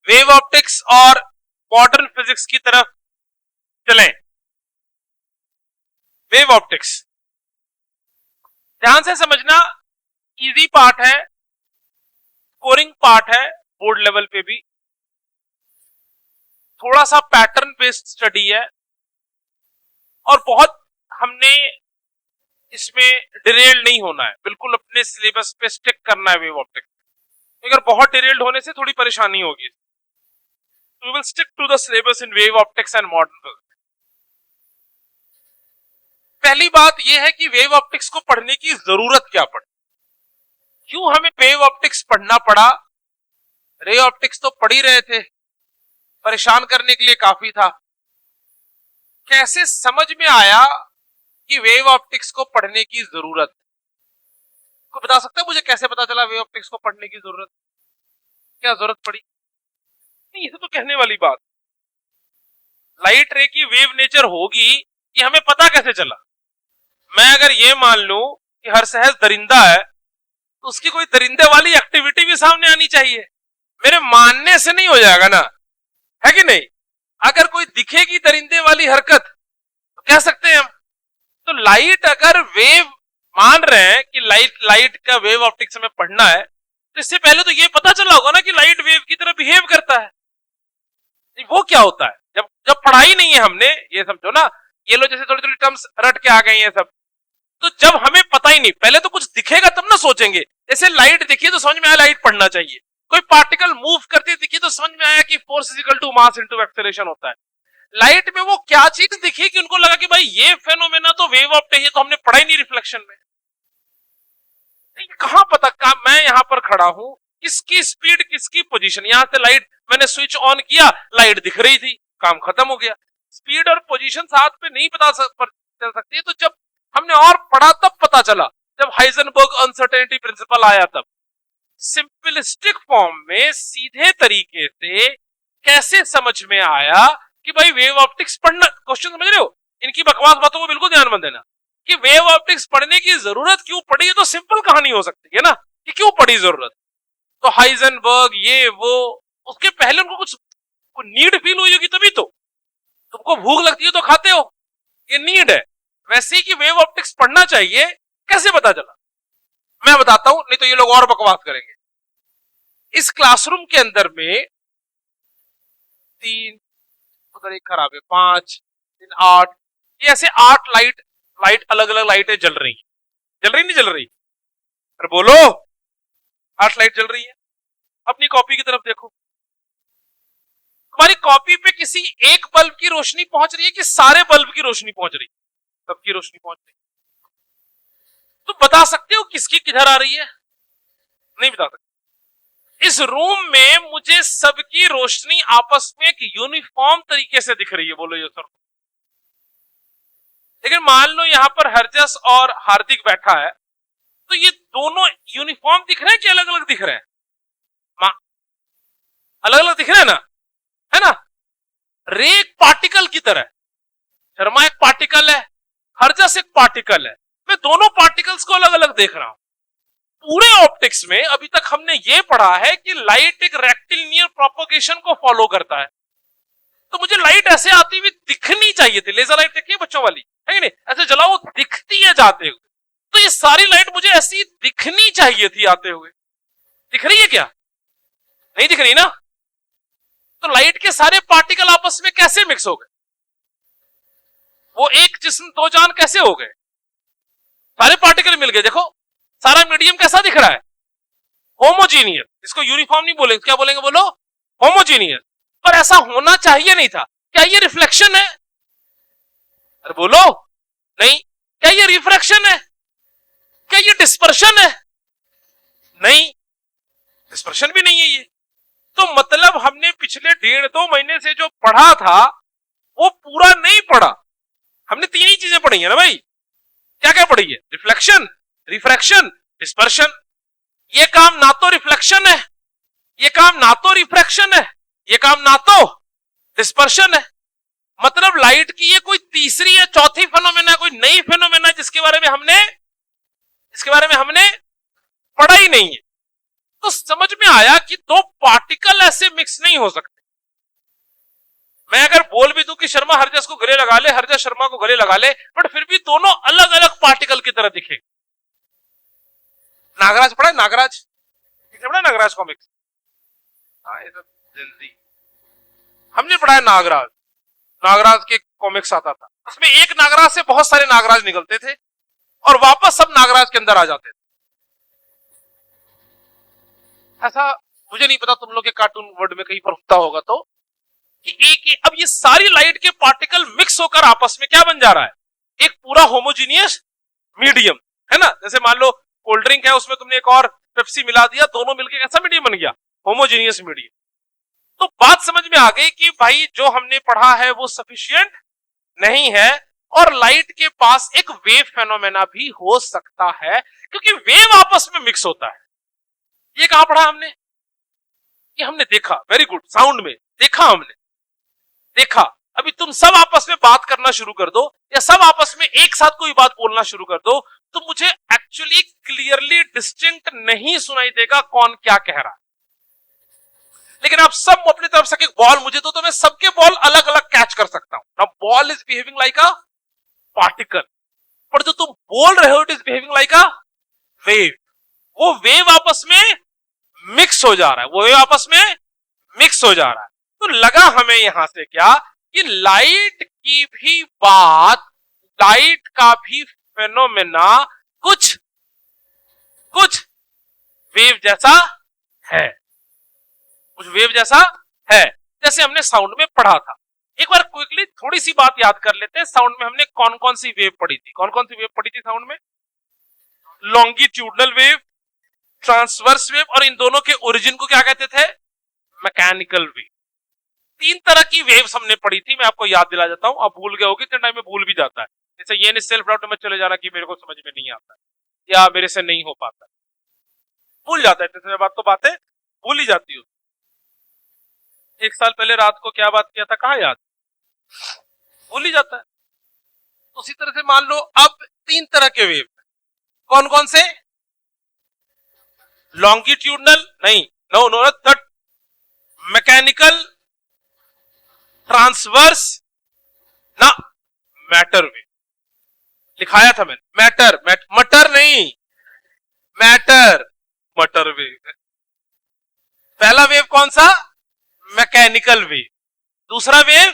Wave optics और modern physics की तरफ चलें। वेव ऑप्टिक्स ध्यान से समझना, इजी पार्ट है, स्कोरिंग पार्ट है, बोर्ड लेवल पे भी थोड़ा सा पैटर्न बेस्ड स्टडी है और बहुत हमने इसमें डिरेल नहीं होना है, बिल्कुल अपने सिलेबस पे स्टिक करना है वेव ऑप्टिक्स। अगर बहुत डिरेल्ड होने से थोड़ी परेशानी होगी। We will stick to the syllabus in wave optics and modern physics. पहली बात यह है कि वेव ऑप्टिक्स को पढ़ने की जरूरत क्या पड़ी, क्यों हमें वेव ऑप्टिक्स पढ़ना पड़ा। रे ऑप्टिक्स तो पढ़ ही रहे थे, परेशान करने के लिए काफी था। कैसे समझ में आया कि वेव ऑप्टिक्स को पढ़ने की जरूरत, को बता सकता है मुझे कैसे पता चला वेव ऑप्टिक्स को पढ़ने की जरूरत, क्या जरूरत पड़ी? नहीं, ये तो कहने वाली बात। लाइट रे की वेव नेचर होगी कि हमें पता कैसे चला। मैं अगर ये मान लूं कि हर सहज दरिंदा है तो उसकी कोई दरिंदे वाली एक्टिविटी भी सामने आनी चाहिए, मेरे मानने से नहीं हो जाएगा ना, है कि नहीं। अगर कोई दिखेगी दरिंदे वाली हरकत तो कह सकते हैं हम। तो लाइट अगर वेव मान रहे हैं कि लाइट का वेव ऑप्टिक्स में पढ़ना है, तो इससे पहले तो ये पता चला होगा ना कि लाइट वेव की तरह बिहेव करता है। वो क्या होता है, जब जब पढ़ाई नहीं है हमने, ये समझो ना, ये लो जैसे थोड़ी थोड़ी टर्म्स रट के आ गई हैं सब, तो जब हमें पता ही नहीं, पहले तो कुछ दिखेगा तब ना सोचेंगे। जैसे लाइट दिखी तो समझ में आया लाइट पढ़ना चाहिए, कोई पार्टिकल मूव करती दिखी तो समझ में आया कि force is equal to mass into acceleration होता है। लाइट में वो क्या चीज दिखी कि उनको लगा कि भाई ये फेनोमेना तो वेव ऑप्टिक्स है, तो हमने पढ़ा ही नहीं रिफ्लेक्शन में। कहां पता, मैं यहां पर खड़ा हूं, किसकी स्पीड किसकी पोजीशन, यहां से लाइट मैंने स्विच ऑन किया, लाइट दिख रही थी, काम खत्म हो गया। स्पीड और पोजीशन साथ में नहीं पता चल सकती, तो जब हमने और पढ़ा तब पता चला, जब हाइजेनबर्ग अनसर्टेनिटी प्रिंसिपल आया तब। सिंपलिस्टिक फॉर्म में सीधे तरीके से कैसे समझ में आया कि भाई वेव ऑप्टिक्स पढ़ना, क्वेश्चन समझ रहे हो, इनकी बकवास बातों को बिल्कुल ध्यान मत देना कि वेव ऑप्टिक्स पढ़ने की जरूरत क्यों पड़ी है। तो सिंपल कहानी हो सकती है ना कि क्यों पड़ी जरूरत। तो हाइजेनबर्ग ये वो, उसके पहले उनको कुछ नीड फील हुई होगी तभी तो। तुमको भूख लगती है तो खाते हो, ये नीड है। वैसे ही कि वेव ऑप्टिक्स पढ़ना चाहिए, कैसे पता चला मैं बताता हूं, नहीं तो ये लोग और बकवास करेंगे। इस क्लासरूम के अंदर में 3, उधर एक खराब है, 5, 3, 8, ये ऐसे 8 लाइट अलग अलग लाइटें जल रही हैं। जल रही नहीं जल रही, अरे बोलो, 8 लाइट जल रही है। अपनी कॉपी की तरफ देखो, तुम्हारी कॉपी पे किसी एक बल्ब की रोशनी पहुंच रही है कि सारे बल्ब की रोशनी पहुंच रही है? सबकी रोशनी पहुंच रही है। तो बता सकते हो किसकी किधर आ रही है? नहीं बता सकते। इस रूम में मुझे सबकी रोशनी आपस में एक यूनिफॉर्म तरीके से दिख रही है, बोलो ये सर। लेकिन मान लो यहां पर हरजस और हार्दिक बैठा है, तो ये दोनों यूनिफॉर्म दिख रहे हैं कि अलग अलग दिख रहे हैं? अलग अलग दिख रहे हैं ना, है ना। रे एक पार्टिकल की तरह, शर्मा एक पार्टिकल है, हरजस एक पार्टिकल है, मैं दोनों पार्टिकल्स को अलग अलग देख रहा हूं। पूरे ऑप्टिक्स में अभी तक हमने ये पढ़ा है कि लाइट एक रेक्टिलिनियर प्रोपगेशन को फॉलो करता है। तो मुझे लाइट ऐसे आती हुई दिखनी चाहिए थी, लेजर लाइट देखिए बच्चों वाली, है कि नहीं, ऐसे जलाओ दिखती है जाते हुए, तो ये सारी लाइट मुझे ऐसी दिखनी चाहिए थी आते हुए। दिख रही है क्या? नहीं दिख रही ना। तो लाइट के सारे पार्टिकल आपस में कैसे मिक्स हो गए? वो एक जिस्म दो जान कैसे हो गए? सारे पार्टिकल मिल गए। देखो सारा मीडियम कैसा दिख रहा है? होमोजीनियस। इसको यूनिफॉर्म नहीं बोलेंगे, क्या बोलेंगे बोलो? होमोजीनियस। पर ऐसा होना चाहिए नहीं था। क्या ये रिफ्लेक्शन है? अरे बोलो नहीं। क्या ये रिफ्रैक्शन है? क्या ये डिस्पर्शन है? नहीं, डिस्पर्शन भी नहीं है ये। तो मतलब हमने पिछले 1.5-2 महीने से जो पढ़ा था वो पूरा नहीं पढ़ा। हमने 3 ही चीजें पढ़ी है ना भाई। क्या क्या पढ़ी है? Reflection, refraction, dispersion. ये काम ना तो रिफ्लेक्शन है, ये काम ना तो रिफ्रैक्शन है, ये काम ना तो डिस्पर्शन है। मतलब लाइट की ये कोई तीसरी या चौथी फेनोमेना, कोई नई फेनोमेना जिसके बारे में हमने पढ़ा ही नहीं है। तो समझ में आया कि दो पार्टिकल ऐसे मिक्स नहीं हो सकते। मैं अगर बोल भी दूं कि शर्मा हरजस को गले लगा ले, हरजस शर्मा को गले लगा ले, बट फिर भी दोनों अलग अलग पार्टिकल की तरह दिखेंगे। नागराज पढ़ा है? नागराज पढ़ा है? नागराज कॉमिक्स, हाँ ये सब जल्दी हमने पढ़ा है। नागराज, नागराज के कॉमिक्स आता था, उसमें एक नागराज से बहुत सारे नागराज निकलते थे और वापस सब नागराज के अंदर आ जाते थे। ऐसा मुझे नहीं पता तुम लोग के कार्टून वर्ल्ड में कहीं पर होता होगा तो, कि एक अब ये सारी लाइट के पार्टिकल मिक्स होकर आपस में क्या बन जा रहा है, एक पूरा होमोजीनियस मीडियम, है ना। जैसे मान लो कोल्ड ड्रिंक है, उसमें तुमने एक और पेप्सी मिला दिया, दोनों मिलकर कैसा मीडियम बन गया, होमोजीनियस मीडियम। तो बात समझ में आ गई कि भाई जो हमने पढ़ा है वो सफिशिएंट नहीं है, और लाइट के पास एक वेव फेनोमेना भी हो सकता है, क्योंकि वेव आपस में मिक्स होता है। ये कहां पढ़ा हमने, ये हमने देखा, वेरी गुड, साउंड में देखा हमने, देखा। अभी तुम सब आपस में बात करना शुरू कर दो, या सब आपस में एक साथ कोई बात बोलना शुरू कर दो, तो मुझे एक्चुअली क्लियरली डिस्टिंक्ट नहीं सुनाई देगा कौन क्या कह रहा है। लेकिन आप सब अपनी तरफ से एक बॉल मुझे दो, तो मैं सबके बॉल अलग अलग कैच कर सकता हूं। Now ball is behaving like a particle, पर जो तुम बोल रहे हो it is behaving like a wave. वो वेव आपस में मिक्स हो जा रहा है, वो वेव आपस में मिक्स हो जा रहा है। तो लगा हमें यहां से क्या कि लाइट की भी बात, लाइट का भी फेनोमेना कुछ कुछ वेव जैसा है, कुछ वेव जैसा है, जैसे हमने साउंड में पढ़ा था। एक बार क्विकली थोड़ी सी बात याद कर लेते हैं, साउंड में हमने कौन कौन सी वेव पढ़ी थी, कौन कौन सी वेव पढ़ी थी साउंड में। लॉन्गिट्यूडनल वेव, ट्रांसवर्स वेव, और इन दोनों के ओरिजिन को क्या कहते थे, मैकेनिकल वेव। तीन तरह की वेव्स हमने पढ़ी थी, मैं आपको याद दिला देता हूं, आप भूल गए होगे, इतने टाइम में भूल भी जाता है। जैसे ये नहीं सेल्फ डाउट में चले जाना कि मेरे को समझ में नहीं आता या मेरे से नहीं हो पाता, भूल जाता है, इतने बात तो बातें भूल ही जाती हो। एक साल पहले रात को क्या बात किया था, कहां याद, भूल ही जाता है। उसी तरह से मान लो अब तीन तरह के वेव, कौन कौन से, लॉन्गिट्यूडनल नहीं, no no, third mechanical, transverse ना, मैटर वेव लिखाया था मैंने, मैटर मटर नहीं, मैटर, मटर वेव। पहला वेव कौन सा, मैकेनिकल वेव, दूसरा वेव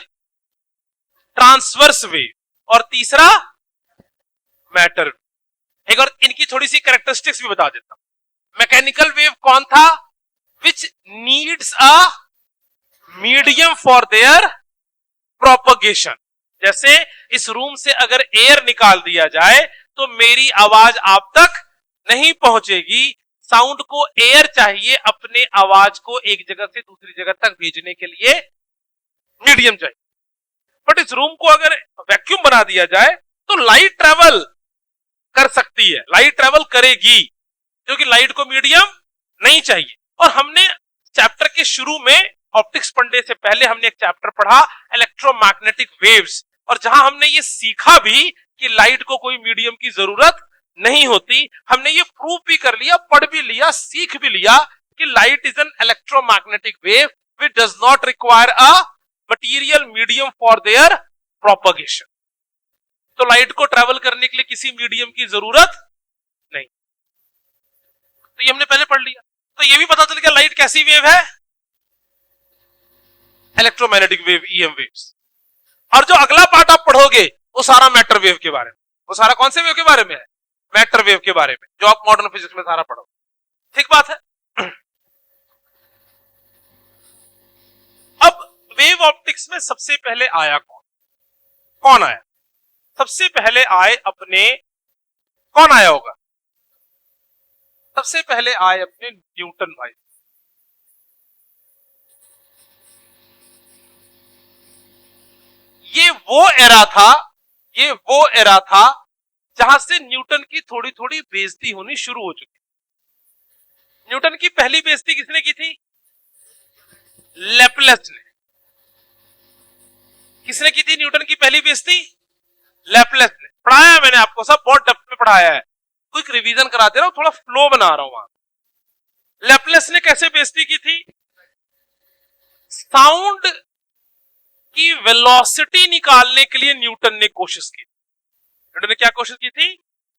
ट्रांसवर्स वेव, और तीसरा मैटर। एक और इनकी थोड़ी सी कैरेक्टरिस्टिक्स भी बता देता हूं। मैकेनिकल वेव कौन था, which needs a medium for their propagation. जैसे इस रूम से अगर एयर निकाल दिया जाए तो मेरी आवाज आप तक नहीं पहुंचेगी, साउंड को एयर चाहिए अपने आवाज को एक जगह से दूसरी जगह तक भेजने के लिए मीडियम चाहिए। बट इस रूम को अगर वैक्यूम बना दिया जाए तो लाइट ट्रेवल कर सकती है, लाइट ट्रेवल करेगी, क्योंकि लाइट को मीडियम नहीं चाहिए। और हमने चैप्टर के शुरू में ऑप्टिक्स पढ़ने से पहले हमने एक चैप्टर पढ़ा इलेक्ट्रोमैग्नेटिक वेव्स, और जहां हमने ये सीखा भी कि लाइट को कोई मीडियम की जरूरत नहीं होती। हमने ये प्रूव भी कर लिया, पढ़ भी लिया, सीख भी लिया कि light is an electromagnetic wave which does not require a material medium for their propagation. तो लाइट को ट्रेवल करने के लिए किसी मीडियम की जरूरत नहीं। तो ये हमने पहले पढ़ लिया। तो ये भी पता चल गया लाइट कैसी वेव है, इलेक्ट्रोमैग्नेटिक वेव, ईएम वेव्स। और जो अगला पार्ट आप पढ़ोगे वो सारा मैटर वेव के बारे में, वो सारा कौन से वेव के बारे में है, मैटर वेव के बारे में, जो आप मॉडर्न फिजिक्स में सारा पढ़ोगे। ठीक बात है। अब वेव ऑप्टिक्स में सबसे पहले आया कौन, कौन आया सबसे पहले आए अपने, कौन आया होगा सबसे पहले आए अपने न्यूटन भाई। ये वो एरा था, ये वो एरा था जहां से न्यूटन की थोड़ी थोड़ी बेइज्जती होनी शुरू हो चुकी। न्यूटन की पहली बेइज्जती किसने की थी, लैपलेस ने। किसने की थी न्यूटन की पहली बेइज्जती, लैपलेस ने। पढ़ाया है मैंने आपको, सब बहुत डेप्थ में पढ़ाया है, क्विक रिवीजन कराते रहो, थोड़ा फ्लो बना रहा हूं वहां। लैपलेस ने कैसे बेइज्जती की थी? साउंड की वेलोसिटी निकालने के लिए न्यूटन ने कोशिश की। न्यूटन ने क्या कोशिश की थी?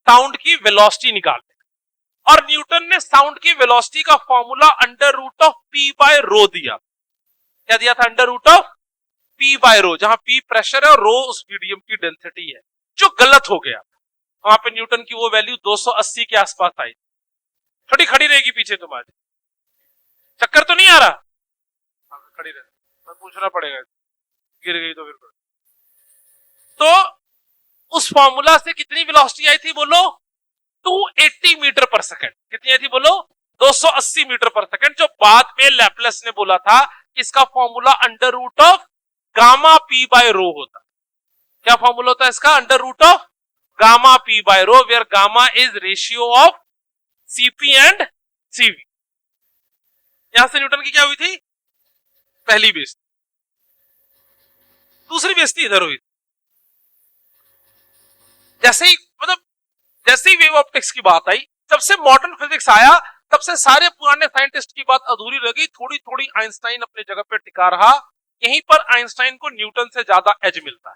साउंड की वेलोसिटी निकालने। और न्यूटन ने साउंड की वेलोसिटी का formula under root of P by rho दिया। क्या दिया था? Under root of P by rho, जहां पी प्रेशर है और रो उस मीडियम की डेंसिटी है, जो गलत हो गया। वहां पे न्यूटन की वो वैल्यू 280 के आसपास आई। थोड़ी खड़ी रहेगी पीछे तुम्हारी, चक्कर तो नहीं आ रहा? खड़ी रहे, पूछना पड़ेगा, गिर गई तो फिर। तो उस फॉर्मूला से कितनी वेलोसिटी आई थी बोलो? 280 मीटर पर सेकंड। कितनी आई थी बोलो? 280 मीटर पर सेकंड, जो बाद में लैपलेस ने बोला था इसका formula under root of gamma P by rho होता। क्या फॉर्मूला होता है इसका? Under root of gamma P by rho, where gamma is ratio of CP and CV. यहां से न्यूटन की क्या हुई थी? पहली बेइज्जती। दूसरी बेइज्जती इधर हुई, जैसे ही मतलब जैसे ही वेव ऑप्टिक्स की बात आई, जब से मॉडर्न फिजिक्स आया, तब से सारे पुराने साइंटिस्ट की बात अधूरी रह गई। थोड़ी थोड़ी आइंस्टाइन अपने जगह पे टिका रहा। यहीं पर आइंस्टाइन को न्यूटन से ज्यादा एज मिलता है,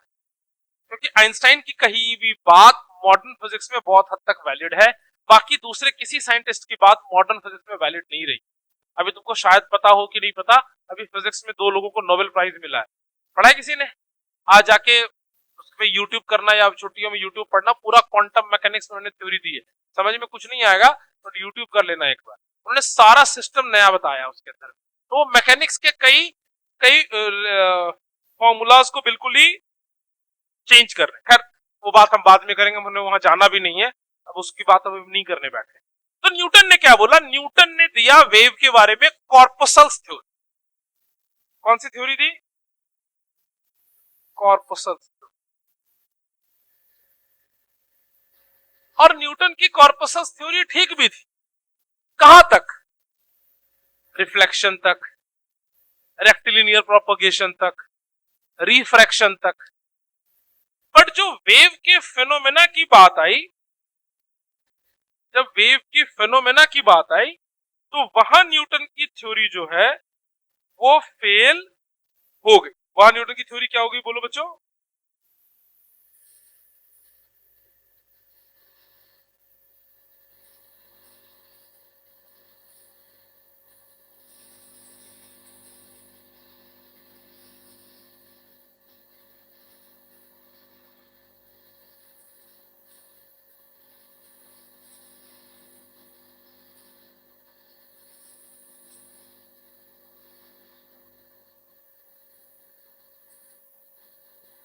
क्योंकि आइंस्टाइन की कही भी बात मॉडर्न फिजिक्स में बहुत हद तक वैलिड है। बाकी दूसरे किसी साइंटिस्ट की बात मॉडर्न फिजिक्स में वैलिड नहीं रही। अभी तुमको शायद पता हो कि नहीं पता, अभी फिजिक्स में 2 लोगों को नोबेल प्राइज मिला है। पढ़ा है किसी ने? आज जाके उसमें यूट्यूब करना या छुट्टियों में यूट्यूब पढ़ना, पूरा क्वांटम मैकेनिक्स उन्होंने थ्योरी दी है। समझ में कुछ नहीं आएगा तो यूट्यूब कर लेना एक बार। उन्होंने सारा सिस्टम नया बताया उसके अंदर। तो मैकेनिक्स के कई कई फॉर्मूलाज को बिल्कुल ही चेंज कर रहे। खैर वो बात हम बाद में करेंगे, हमने वहां जाना भी नहीं है, अब उसकी बात हम नहीं करने बैठे। तो न्यूटन ने क्या बोला? न्यूटन ने दिया वेव के बारे में कॉर्पसल्स थ्योरी। कौन सी थ्योरी दी? कॉर्पसल्स। और न्यूटन की कॉर्पसल्स थ्योरी ठीक भी थी। कहां तक? रिफ्लेक्शन तक, रेक्टिलिनियर प्रोपगेशन तक, रिफ्रैक्शन तक। बट जो वेव के फेनोमेना की बात आई, जब वेव की फेनोमेना की बात आई, तो वहां न्यूटन की थ्योरी जो है वो फेल हो गई। वहां न्यूटन की थ्योरी क्या हो गई बोलो बच्चों?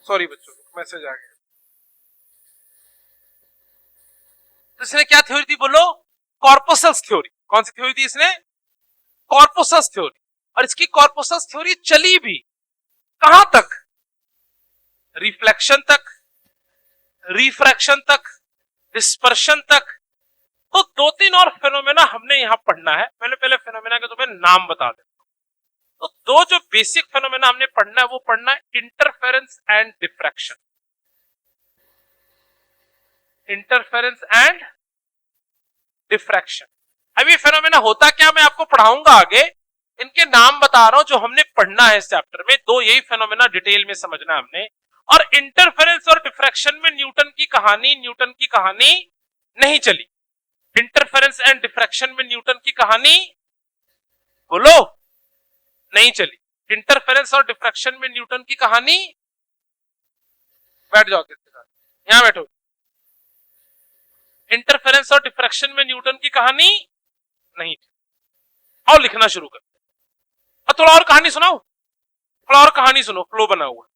सॉरी बच्चों, मैसेज आ गया। तो इसने क्या थ्योरी दी बोलो? Corpuscles theory. कौन सी थ्योरी दी इसने? Corpuscles theory. और इसकी कॉर्पसल्स थ्योरी चली भी कहां तक? रिफ्लेक्शन तक, रिफ्रैक्शन तक, डिस्पर्शन तक। तो 2-3 और फेनोमेना हमने यहां पढ़ना है। मैंने पहले फेनोमेना के तुम्हें नाम बता दे। तो 2 जो बेसिक फेनोमेना हमने पढ़ना है वो पढ़ना है interference and diffraction. Interference and diffraction. अब ये फेनोमेना होता क्या, मैं आपको पढ़ाऊंगा आगे। इनके नाम बता रहा हूं जो हमने पढ़ना है इस चैप्टर में। 2 यही फेनोमेना डिटेल में समझना है हमने। और इंटरफेरेंस और डिफ्रैक्शन में न्यूटन की कहानी नहीं चली। इंटरफेरेंस एंड डिफ्रैक्शन में न्यूटन की कहानी बोलो नहीं चली। इंटरफेरेंस और डिफ्रैक्शन में न्यूटन की कहानी, बैठ जाओ किसके साथ, यहां बैठो। इंटरफेरेंस और डिफ्रैक्शन में न्यूटन की कहानी नहीं थी। और लिखना शुरू कर। और थोड़ा और कहानी सुनाओ, थोड़ा और कहानी सुनो, फ्लो बना हुआ,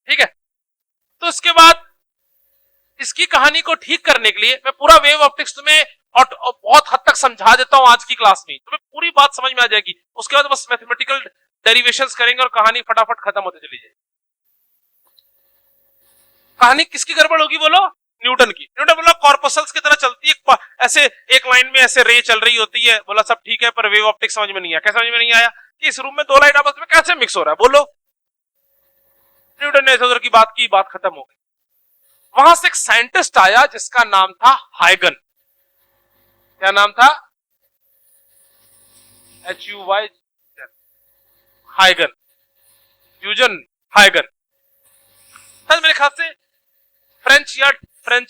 ठीक है। तो इसके बाद इसकी कहानी को ठीक करने के लिए मैं पूरा वेव ऑप्टिक्स तुम्हें और बहुत हद तक समझा देता हूं आज की क्लास में, तुम्हें पूरी बात समझ में आ जाएगी। उसके बाद बस मैथमेटिकल डेरिवेशंस करेंगे और कहानी फटाफट खत्म होती चली जाएगी। कहानी किसकी गड़बड़ होगी बोलो? न्यूटन की। न्यूटन बोला कॉर्पसल्स की तरह चलती है, ऐसे एक लाइन में ऐसे रे चल रही होती है। बोला सब ठीक है, पर वेव ऑप्टिक्स समझ में नहीं आया। क्या समझ में नहीं आया? कि इस रूम में 2 लाइट आपस में कैसे मिक्स हो रहा है बोलो? न्यूटन ने इधर की बात की, बात खत्म हो गई। वहां से एक साइंटिस्ट आया जिसका नाम था हाइगन। क्या नाम था? HUY, हाइगन, ह्यूजन, हाइगन। शायद मेरे ख्याल से फ्रेंच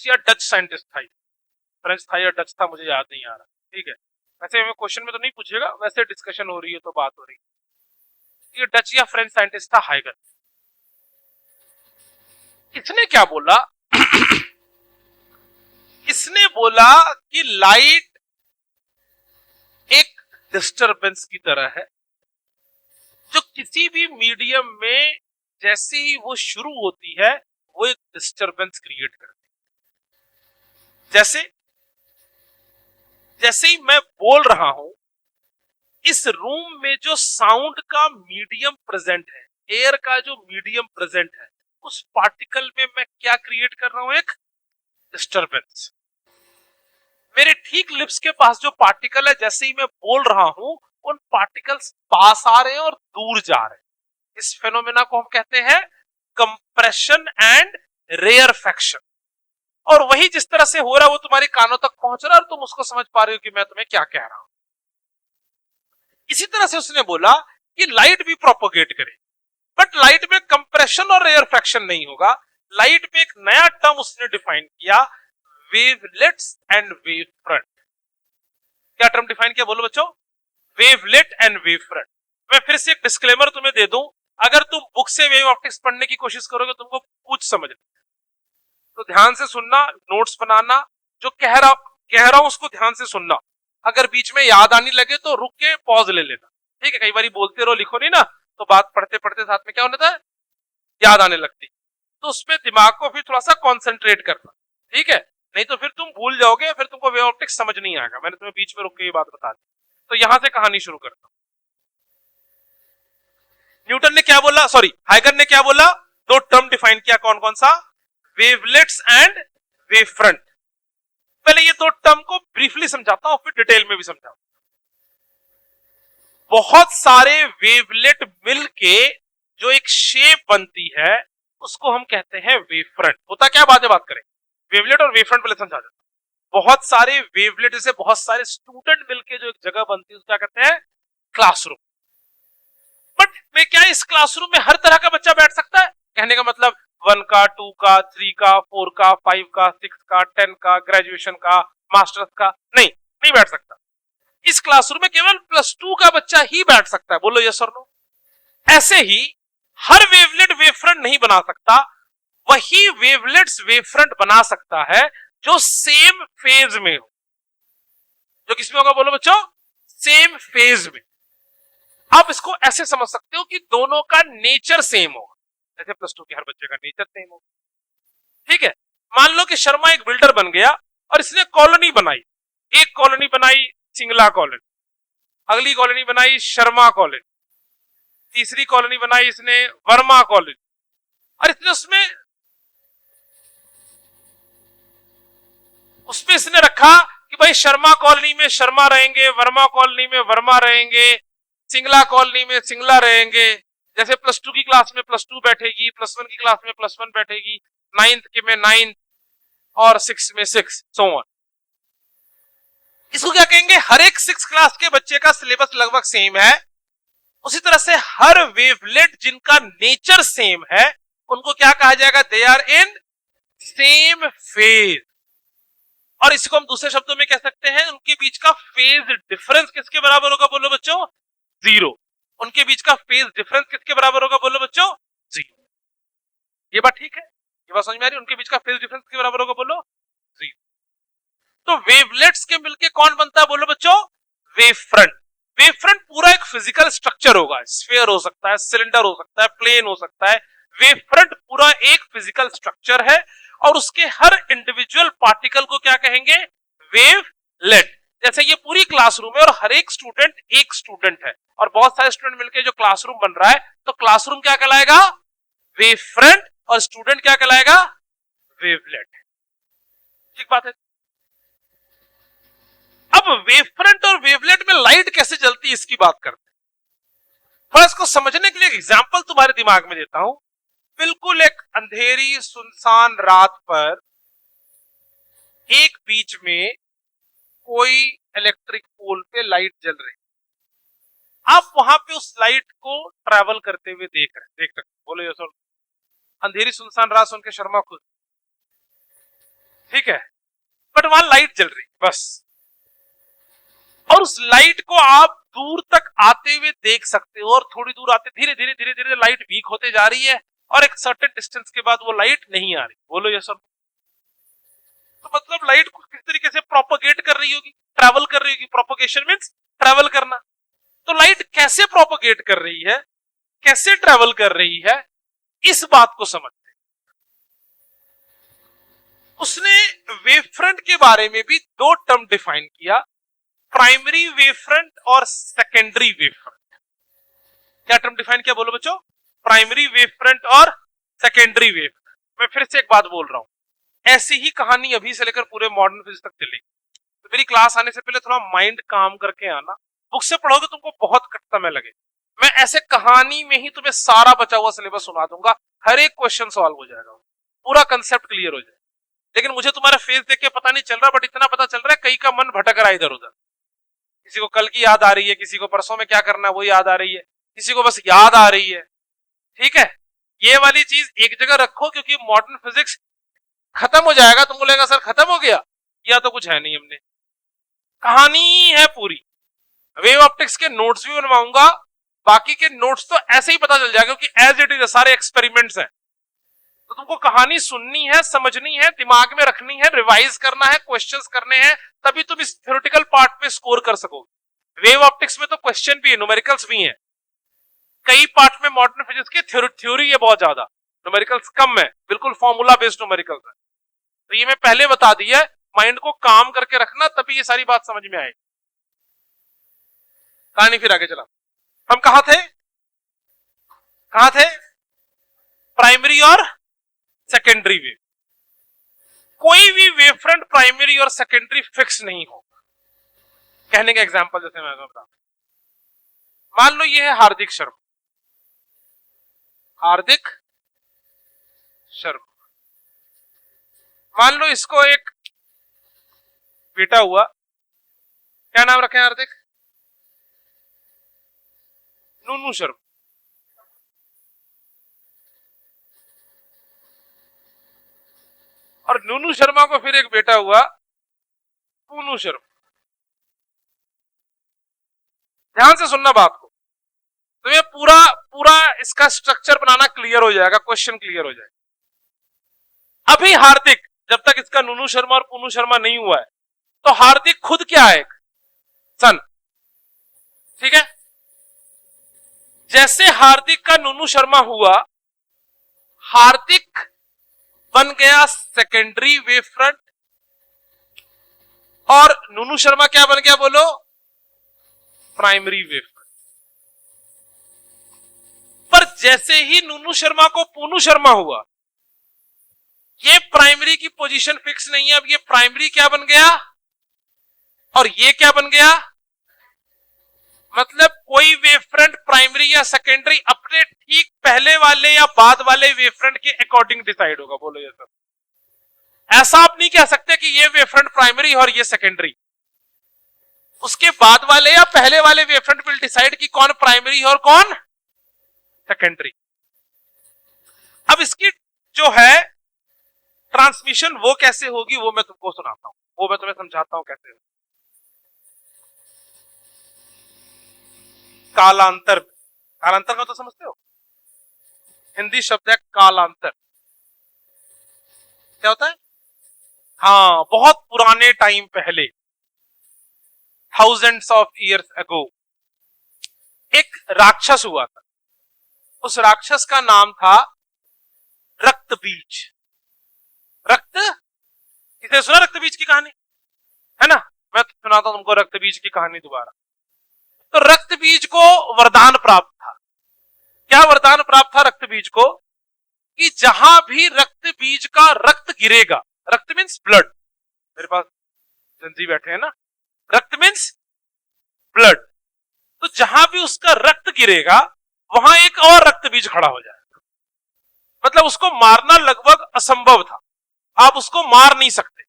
या डच साइंटिस्ट था, फ्रेंच था या डच था, मुझे याद नहीं आ रहा। ठीक है, वैसे हमें क्वेश्चन में तो नहीं पूछेगा, वैसे डिस्कशन हो रही है तो बात हो रही है। ये डच या फ्रेंच साइंटिस्ट था हाइगन। इसने क्या बोला? इसने बोला कि लाइट एक डिस्टरबेंस की तरह है जो किसी भी मीडियम में जैसे ही वो शुरू होती है वो एक डिस्टरबेंस क्रिएट करती है। जैसे ही मैं बोल रहा हूं, इस रूम में जो साउंड का मीडियम प्रेजेंट है, एयर का जो मीडियम प्रेजेंट है, उस पार्टिकल में मैं क्या क्रिएट कर रहा हूं? एक डिस्टरबेंस। मेरे ठीक लिप्स के पास जो पार्टिकल है, जैसे ही मैं बोल रहा हूं, उन पार्टिकल्स पास आ रहे हैं और दूर जा रहे हैं। इस फेनोमेना को हम कहते हैं कंप्रेशन एंड रेयरफेक्शन। और वही जिस तरह से हो रहा है वो तुम्हारे कानों तक पहुंच रहा है और तुम उसको समझ पा रहे हो कि मैं तुम्हें क्या कह रहा हूं। इसी तरह से उसने बोला कि लाइट भी प्रोपोगेट करे, बट लाइट में कंप्रेशन और रेयरफेक्शन नहीं होगा। लाइट में एक नया टर्म उसने डिफाइन किया, वेवलेट्स एंड वेव फ्रंट। क्या टर्म डिफाइन किया बोलो बच्चों? Wavelet and wave front. मैं फिर से एक डिस्क्लेमर तुम्हें दे दूं, अगर तुम बुक से वेव ऑप्टिक्स पढ़ने की कोशिश करोगे तुमको कुछ समझ नहीं, तो ध्यान से सुनना, नोट्स बनाना, जो कह रहा हूं उसको ध्यान से सुनना। अगर बीच में याद आने लगे तो रुक के पॉज ले लेना। ठीक है, कई बार बोलते रहो लिखो नहीं ना, तो बात पढ़ते पढ़ते साथ में क्या होता है, याद आने लगती, तो उसमें दिमाग को फिर थोड़ा सा कॉन्सेंट्रेट करना। ठीक है, नहीं तो फिर तुम भूल जाओगे, फिर तुमको वेव ऑप्टिक्स समझ नहीं आएगा। मैंने तुम्हें बीच में रुक के ये बात बता दी। तो यहां से कहानी शुरू करता हूं। न्यूटन ने क्या बोला, सॉरी हाइगन ने क्या बोला? दो टर्म डिफाइन किया, कौन कौन सा? Wavelets and wave front. पहले ये दो टर्म को ब्रीफली समझाता हूं, फिर डिटेल में भी समझाऊं। बहुत सारे वेवलेट मिलके जो एक शेप बनती है उसको हम कहते हैं वेव फ्रंट। होता क्या, बाद में बात करें। वेवलेट और वेव फ्रंट पहले समझा देता हूं। बहुत सारे वेवलेट जैसे बहुत सारे स्टूडेंट मिलके जो एक जगह बनती है उसको क्या कहते हैं? क्लासरूम। बट मैं क्या इस क्लासरूम में हर तरह का बच्चा बैठ सकता है? कहने का मतलब 1 का, 2 का, 3 का, 4 का, 5 का, 6 का, 10 का, ग्रेजुएशन का, मास्टर्स का? नहीं, नहीं बैठ सकता। इस क्लासरूम में केवल +2 का बच्चा ही बैठ सकता है। बोलो यस और नो। ऐसे ही हर वेवलेट वेवफ्रंट नहीं बना सकता, वही वेवलेट्स वेवफ्रंट बना सकता है जो सेम फेज में हो। जो किसमें होगा बोलो बच्चों? सेम फेज में। आप इसको ऐसे समझ सकते हो कि दोनों का नेचर सेम होगा, जैसे +2 के हर बच्चे का नेचर सेम होगा। ठीक है, मान लो कि शर्मा एक बिल्डर बन गया और इसने कॉलोनी बनाई। एक कॉलोनी बनाई सिंगला कॉलोनी, अगली कॉलोनी बनाई शर्मा कॉलोनी, तीसरी कॉलोनी बनाई इसने वर्मा कॉलोनी, और इसने उसमें इसने रखा कि भाई शर्मा कॉलोनी में शर्मा रहेंगे, वर्मा कॉलोनी में वर्मा रहेंगे, सिंगला कॉलोनी में सिंगला रहेंगे। जैसे +2 की क्लास में +2 बैठेगी, +1 की क्लास में +1 बैठेगी, 9th के में 9 और 6 में 6, सो ऑन। इसको क्या कहेंगे? हर एक 6 क्लास के बच्चे का सिलेबस लगभग सेम है। उसी तरह से हर वेवलेट जिनका नेचर सेम है उनको क्या कहा जाएगा? They are in same phase. और इसको हम दूसरे शब्दों में कह सकते हैं उनके बीच का फेज डिफरेंस किसके बराबर होगा बोलो बच्चों? 0। उनके बीच का फेज डिफरेंस किसके बराबर होगा बोलो बच्चों? 0। ये बात ठीक है, ये बात समझ में आ रही है? उनके बीच का फेज डिफरेंस किसके बराबर होगा बोलो? 0। तो वेवलेट्स के मिलके कौन बनता है बोलो बच्चों? Wave front. वेव फ्रंट पूरा एक फिजिकल स्ट्रक्चर होगा, स्फीयर हो सकता है, सिलेंडर हो सकता है, प्लेन हो सकता है। वेव फ्रंट पूरा एक फिजिकल स्ट्रक्चर है और उसके हर इंडिविजुअल पार्टिकल को क्या कहेंगे? वेवलेट। जैसे ये पूरी क्लासरूम है और हर एक स्टूडेंट है और बहुत सारे स्टूडेंट मिलकर जो क्लासरूम बन रहा है, तो क्लासरूम क्या कहलाएगा? Wave front. और स्टूडेंट क्या कहलाएगा? वेवलेट। ठीक बात है। अब वेवफ्रंट और वेवलेट में लाइट कैसे जलती है इसकी बात करते हैं। थोड़ा इसको समझने के लिए एक एग्जांपल तुम्हारे दिमाग में देता हूं। बिल्कुल एक अंधेरी सुनसान रात पर एक बीच में कोई इलेक्ट्रिक पोल पे लाइट जल रही, आप वहां पे उस लाइट को ट्रैवल करते हुए देख सकते, बोलो ये सुन, अंधेरी सुनसान रात सुन के शर्मा खुद, ठीक है, बट वहां लाइट जल रही बस, और उस लाइट को आप दूर तक आते हुए देख सकते हो, और थोड़ी दूर आते धीरे धीरे धीरे धीरे लाइट वीक होते जा रही है, और एक सर्टेन डिस्टेंस के बाद वो लाइट नहीं आ रही, बोलो ये सब। तो मतलब लाइट को किस तरीके से प्रोपोगेट कर रही होगी, ट्रैवल कर रही होगी, प्रोपोगेशन मींस ट्रैवल करना। तो लाइट कैसे प्रोपोगेट कर रही है, कैसे ट्रैवल कर रही है, इस बात को समझते। उसने वेवफ्रंट के बारे में भी दो टर्म डिफाइन किया, प्राइमरी वेवफ्रंट और सेकेंडरी वेवफ्रंट। क्या टर्म डिफाइन किया, बोलो बच्चों, प्राइमरी वेवफ्रंट और सेकेंडरी वेवफ्रंट। मैं फिर से एक बात बोल रहा हूं, ऐसी ही कहानी अभी से लेकर पूरे मॉडर्न फिजिक्स तक चलेगी। तो मेरी क्लास आने से पहले थोड़ा माइंड काम करके आना, बुक से पढ़ोगे तुमको बहुत कट समय लगे, मैं ऐसे कहानी में ही तुम्हें सारा बचा हुआ सिलेबस सुना दूंगा, हर एक क्वेश्चन सॉल्व हो जाएगा, पूरा कंसेप्ट क्लियर हो जाएगा। लेकिन मुझे तुम्हारा फेस देख के पता नहीं चल रहा, बट इतना पता चल रहा है कई का मन भटक रहा है इधर उधर, किसी को कल की याद आ रही है, किसी को परसों में क्या करना है वो याद आ रही है, किसी को बस याद आ रही है, ठीक है। ये वाली चीज एक जगह रखो, क्योंकि मॉडर्न फिजिक्स खत्म हो जाएगा, तुमको लगेगा सर खत्म हो गया, या तो कुछ है नहीं, हमने कहानी है पूरी। वेव ऑप्टिक्स के नोट्स भी बनवाऊंगा, बाकी के नोट्स तो ऐसे ही पता चल जाएगा, क्योंकि एज इट इज सारे एक्सपेरिमेंट्स हैं। तो तुमको कहानी सुननी है, समझनी है, दिमाग में रखनी है, रिवाइज करना है, क्वेश्चंस करने हैं, तभी तुम इस थ्योरेटिकल पार्ट पे स्कोर कर सकोगे। वेव ऑप्टिक्स में तो क्वेश्चन भी है, न्यूमेरिकल्स भी हैं, कई पार्ट में मॉडर्न फिजिक्स की थ्योरी है बहुत ज्यादा, न्यूमेरिकल्स कम है, बिल्कुल फॉर्मूला बेस्ड न्यूमेरिकल्स है। तो ये मैं पहले बता दिया, माइंड को काम करके रखना, तभी ये सारी बात समझ में आएगी। कहानी फिर आगे चला, हम कहां थे, प्राइमरी और सेकेंडरी वेव। कोई भी वेव फ्रंट प्राइमरी और सेकेंडरी फिक्स नहीं होगा। कहने का एग्जांपल जैसे मैं बता, मान लो ये है हार्दिक शर्मा, मान लो इसको एक बेटा हुआ, क्या नाम रखें हार्दिक, नूनू शर्मा। और नूनू शर्मा को फिर एक बेटा हुआ पूनू शर्मा। ध्यान से सुनना बात को, तो ये पूरा इसका स्ट्रक्चर बनाना क्लियर हो जाएगा, क्वेश्चन क्लियर हो जाएगा। अभी हार्दिक, जब तक इसका नूनू शर्मा और पूनू शर्मा नहीं हुआ है, तो हार्दिक खुद क्या है, सन, ठीक है। जैसे हार्दिक का नूनू शर्मा हुआ, हार्दिक बन गया सेकेंडरी वेव फ्रंट, और नूनू शर्मा क्या बन गया, बोलो, प्राइमरी वेव फ्रंट। पर जैसे ही नूनू शर्मा को पूनू शर्मा हुआ, ये प्राइमरी की पोजीशन फिक्स नहीं है, अब ये प्राइमरी क्या बन गया और ये क्या बन गया, मतलब कोई वेव फ्रंट प्राइमरी या सेकेंडरी अपने ठीक पहले वाले या बाद वाले वेव फ्रंट के अकॉर्डिंग डिसाइड होगा, बोलो ये सब। ऐसा आप नहीं कह सकते कि ये वेव फ्रंट प्राइमरी और ये सेकेंडरी, उसके बाद वाले या पहले वाले वेव फ्रंट विल डिसाइड कि कौन प्राइमरी और कौन सेकेंडरी। अब इसकी जो है ट्रांसमिशन वो कैसे होगी, वो मैं तुमको सुनाता हूं, वो मैं तुम्हें समझाता हूं कैसे होगी। कालांतर, कालांतर का तो समझते हो, हिंदी शब्द है कालांतर। क्या होता है, हाँ, बहुत पुराने टाइम पहले, थाउजेंड्स ऑफ ईयर्स अगो, एक राक्षस हुआ था। उस राक्षस का नाम था रक्तबीज। किसे सुना रक्तबीज की कहानी, है ना। मैं सुनाता हूं तुमको रक्तबीज की कहानी दोबारा। तो रक्तबीज को वरदान प्राप्त था। क्या वरदान प्राप्त था रक्तबीज को, कि जहां भी रक्तबीज का रक्त गिरेगा, रक्त मीन्स ब्लड, मेरे पास जंजी बैठे हैं ना, रक्त मीन्स ब्लड, तो जहां भी उसका रक्त गिरेगा वहां एक और रक्तबीज खड़ा हो जाएगा। मतलब उसको मारना लगभग असंभव था, आप उसको मार नहीं सकते।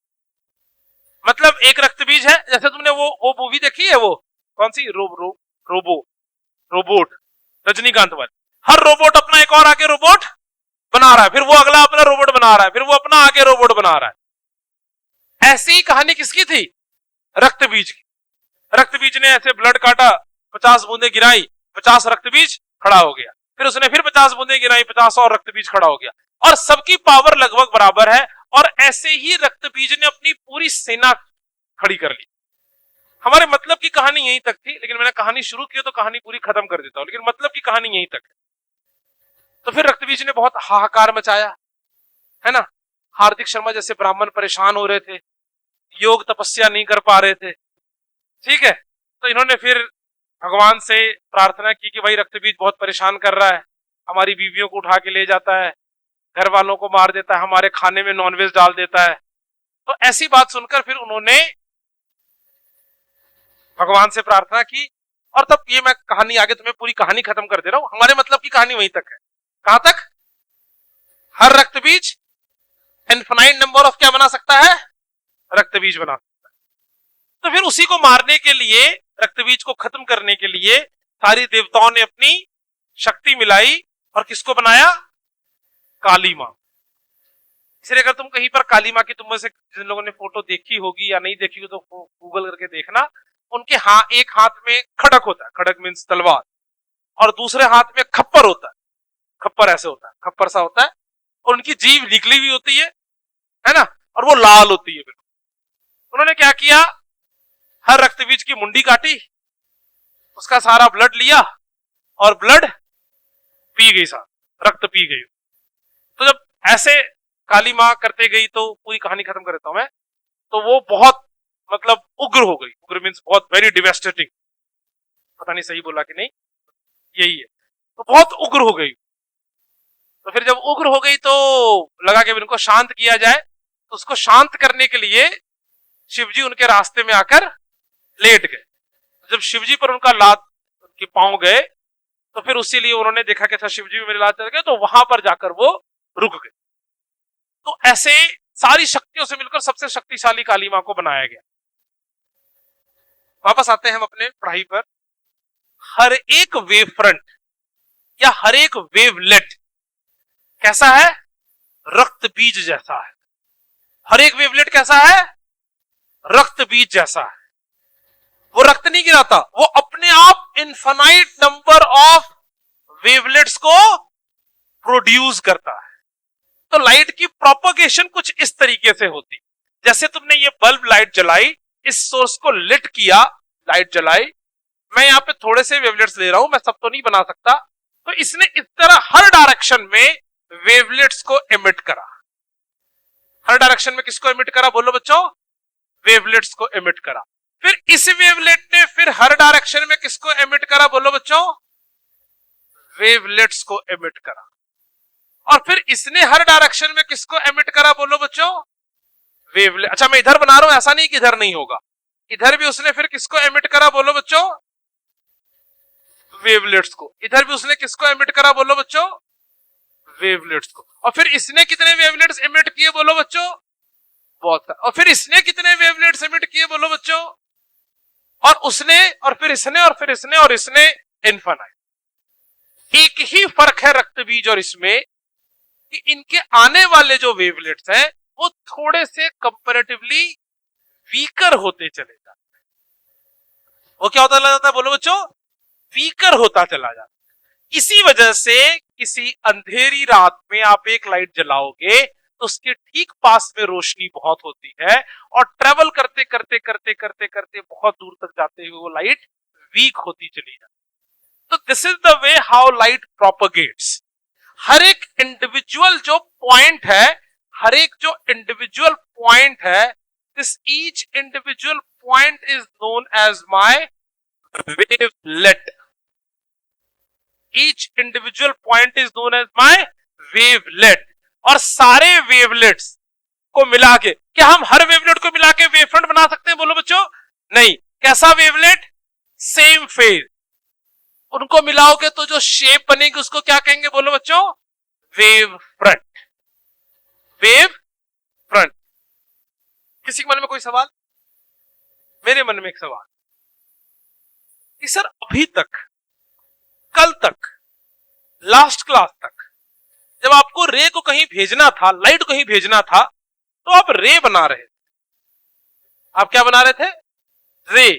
मतलब एक रक्तबीज है, जैसे तुमने वो मूवी देखी है, वो कौन सी, रोबो, रोबोट, रजनीकांत वाले, हर रोबोट अपना एक और आगे रोबोट बना रहा है, फिर वो अगला अपना रोबोट बना रहा है, फिर वो अपना आगे रोबोट बना रहा है। ऐसी ही कहानी किसकी थी? रक्त बीज की। रक्त बीज ने ऐसे ब्लड काटा, 50 बूंदे गिराई, 50 रक्त बीज खड़ा हो गया, फिर उसने फिर 50 बूंदे गिराई, 50 और रक्त बीज खड़ा हो गया, और सबकी पावर लगभग बराबर है, और ऐसे ही रक्त बीज ने अपनी पूरी सेना खड़ी कर ली। हमारे मतलब की कहानी यहीं तक थी, लेकिन मैंने कहानी शुरू की तो कहानी पूरी खत्म कर देता हूं, लेकिन मतलब की कहानी यहीं तक है। तो फिर रक्तबीज ने बहुत हाहाकार मचाया, है ना। हार्दिक शर्मा जैसे ब्राह्मण परेशान हो रहे थे, योग तपस्या नहीं कर पा रहे थे, ठीक है। तो इन्होंने फिर भगवान से प्रार्थना की कि भाई रक्तबीज बहुत परेशान कर रहा है, हमारी बीवियों को उठा के ले जाता है, घर वालों को मार देता है, हमारे खाने में नॉनवेज डाल देता है। तो ऐसी बात सुनकर फिर उन्होंने भगवान से प्रार्थना की, और तब ये मैं कहानी आगे तुम्हें पूरी कहानी खत्म कर दे रहा हूं, हमारे मतलब की कहानी वहीं तक है। कहां तक? हर रक्तबीज इनफाइनाइट नंबर ऑफ क्या बना सकता है? रक्तबीज बना सकता है। तो फिर उसी को मारने के लिए, रक्तबीज को खत्म करने के लिए सारी देवताओं ने अपनी शक्ति मिलाई, और किसको बनाया? काली मां। इसलिए अगर तुम कहीं पर काली मां की, तुम में से जिन लोगों ने फोटो देखी होगी या नहीं देखी हो तो गूगल करके देखना, उनके एक हाथ में खड़क होता है, खड़क मीन्स तलवार, और दूसरे हाथ में खप्पर होता है, खप्पर ऐसे होता है, खप्पर सा होता है, और उनकी जीभ निकली हुई होती है ना, और वो लाल होती है बिल्कुल। उन्होंने क्या किया? हर रक्तबीज की मुंडी काटी, उसका सारा ब्लड लिया, और ब्लड पी गई, सारा रक्त पी गई। तो जब ऐसे काली मां करते गई, तो पूरी कहानी खत्म कर देता हूं मैं, तो वो बहुत मतलब उग्र हो गई। उग्र मीन्स बहुत वेरी डिवेस्टेटिंग, पता नहीं सही बोला कि नहीं, यही है। तो बहुत उग्र हो गई। तो फिर जब उग्र हो गई तो लगा कि इनको शांत किया जाए, तो उसको शांत करने के लिए शिवजी उनके रास्ते में आकर लेट गए। जब शिवजी पर उनका लात उनके पांव गए, तो फिर उसी लिए उन्होंने देखा कि अच्छा शिवजी भी मेरे लात चल गए, तो वहां पर जाकर वो रुक गए। तो ऐसे सारी शक्तियों से मिलकर सबसे शक्तिशाली काली मां को बनाया गया। वापस आते हैं हम अपने पढ़ाई पर। हर एक वेव फ्रंट या हर एक वेवलेट कैसा है? रक्त बीज जैसा है। हर एक वेवलेट कैसा है? रक्त बीज जैसा है। वो रक्त नहीं गिराता, वो अपने आप इनफाइनाइट नंबर ऑफ वेवलेट्स को प्रोड्यूस करता है। तो लाइट की प्रोपगेशन कुछ इस तरीके से होती, जैसे तुमने ये बल्ब लाइट जलाई, इस सोर्स को लिट किया, लाइट जलाई, मैं यहां पे थोड़े से वेवलेट्स ले रहा हूं, मैं सब तो नहीं बना सकता, तो इसने इस तरह हर डायरेक्शन में वेवलेट्स को एमिट करा। हर डायरेक्शन में किसको एमिट करा? बोलो बच्चों, वेवलेट्स को एमिट करा। फिर इस वेवलेट ने फिर हर डायरेक्शन में किसको एमिट करा? बोलो बच्चों, वेवलेट्स को एमिट करा। और फिर इसने हर डायरेक्शन में किसको एमिट करा? बोलो बच्चों, वेवलेट। अच्छा मैं इधर बना रहा हूं, ऐसा नहीं कि इधर नहीं होगा, इधर भी उसने फिर किसको एमिट करा? बोलो बच्चों, वेवलेट्स को। इधर भी उसने किसको एमिट करा? बोलो बच्चों, वेवलेट्स को। और फिर इसने कितने वेवलेट्स एमिट किए? बोलो बच्चों, बहुत। और फिर इसने कितने वेवलेट्स एमिट किए? बोलो बच्चों, और उसने, और फिर इसने, और फिर इसने, और इसने, इनफाइनाइट। एक ही फर्क है रक्तबीज और इसमें, कि इनके आने वाले जो वेवलेट्स हैं वो थोड़े से कंपैरेटिवली वीकर होते चले जाते हैं। वो क्या होता चला जाता है? बोलो बच्चों, वीकर होता चला जाता है। इसी वजह से किसी अंधेरी रात में आप एक लाइट जलाओगे तो उसके ठीक पास में रोशनी बहुत होती है, और ट्रेवल करते करते करते करते करते बहुत दूर तक जाते हुए वो लाइट वीक होती चली जाती है। तो this is the way how light propagates. हर एक इंडिविजुअल जो पॉइंट है, हर एक जो इंडिविजुअल पॉइंट है, this each individual point is known as my wavelet. Each individual point is known as my wavelet. और सारे वेवलेट्स को मिला के, क्या हम हर वेवलेट को मिला के वेवफ्रंट बना सकते हैं? बोलो बच्चों, नहीं। कैसा वेवलेट? Same phase. उनको मिलाओगे तो जो शेप बनेगी उसको क्या कहेंगे? बोलो बच्चों, वेव फ्रंट। Wave front. किसी के मन में कोई सवाल? मेरे मन में एक सवाल कि सर अभी तक कल तक, लास्ट क्लास तक, जब आपको रे को कहीं भेजना था, लाइट को कहीं भेजना था, तो आप रे बना रहे थे। आप क्या बना रहे थे? रे।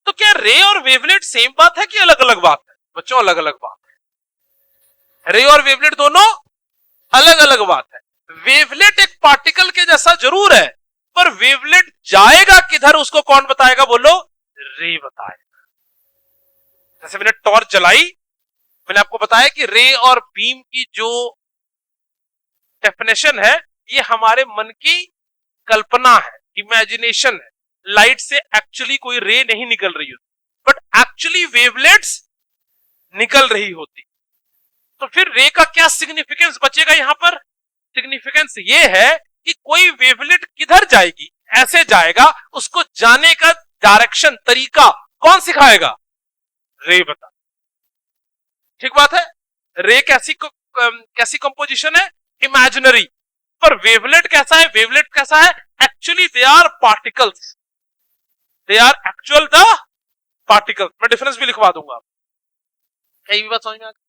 तो क्या रे और वेवलेट सेम बात है कि अलग अलग बात है? बच्चों अलग अलग बात है। रे और वेवलेट दोनों अलग अलग बात है। वेवलेट एक पार्टिकल के जैसा जरूर है, पर वेवलेट जाएगा किधर उसको कौन बताएगा? बोलो, रे बताएगा। जैसे मैंने टॉर्च जलाई, मैंने आपको बताया कि रे और बीम की जो डेफिनेशन है, ये हमारे मन की कल्पना है, इमेजिनेशन है। लाइट से एक्चुअली कोई रे नहीं निकल रही होती, बट एक्चुअली वेवलेट्स निकल रही होती। तो फिर रे का क्या सिग्निफिकेंस बचेगा यहां पर? सिग्निफिकेंस ये है कि कोई वेवलेट किधर जाएगी, ऐसे जाएगा, उसको जाने का डायरेक्शन, तरीका कौन सिखाएगा? रे बता। ठीक बात है। रे कैसी कंपोजिशन है? इमेजिनरी। पर वेवलेट कैसा है? वेवलेट कैसा है? Actually they are particles, they are actual the particle. मैं डिफरेंस भी लिखवा दूंगा, कहीं भी बात समझ में आ गई?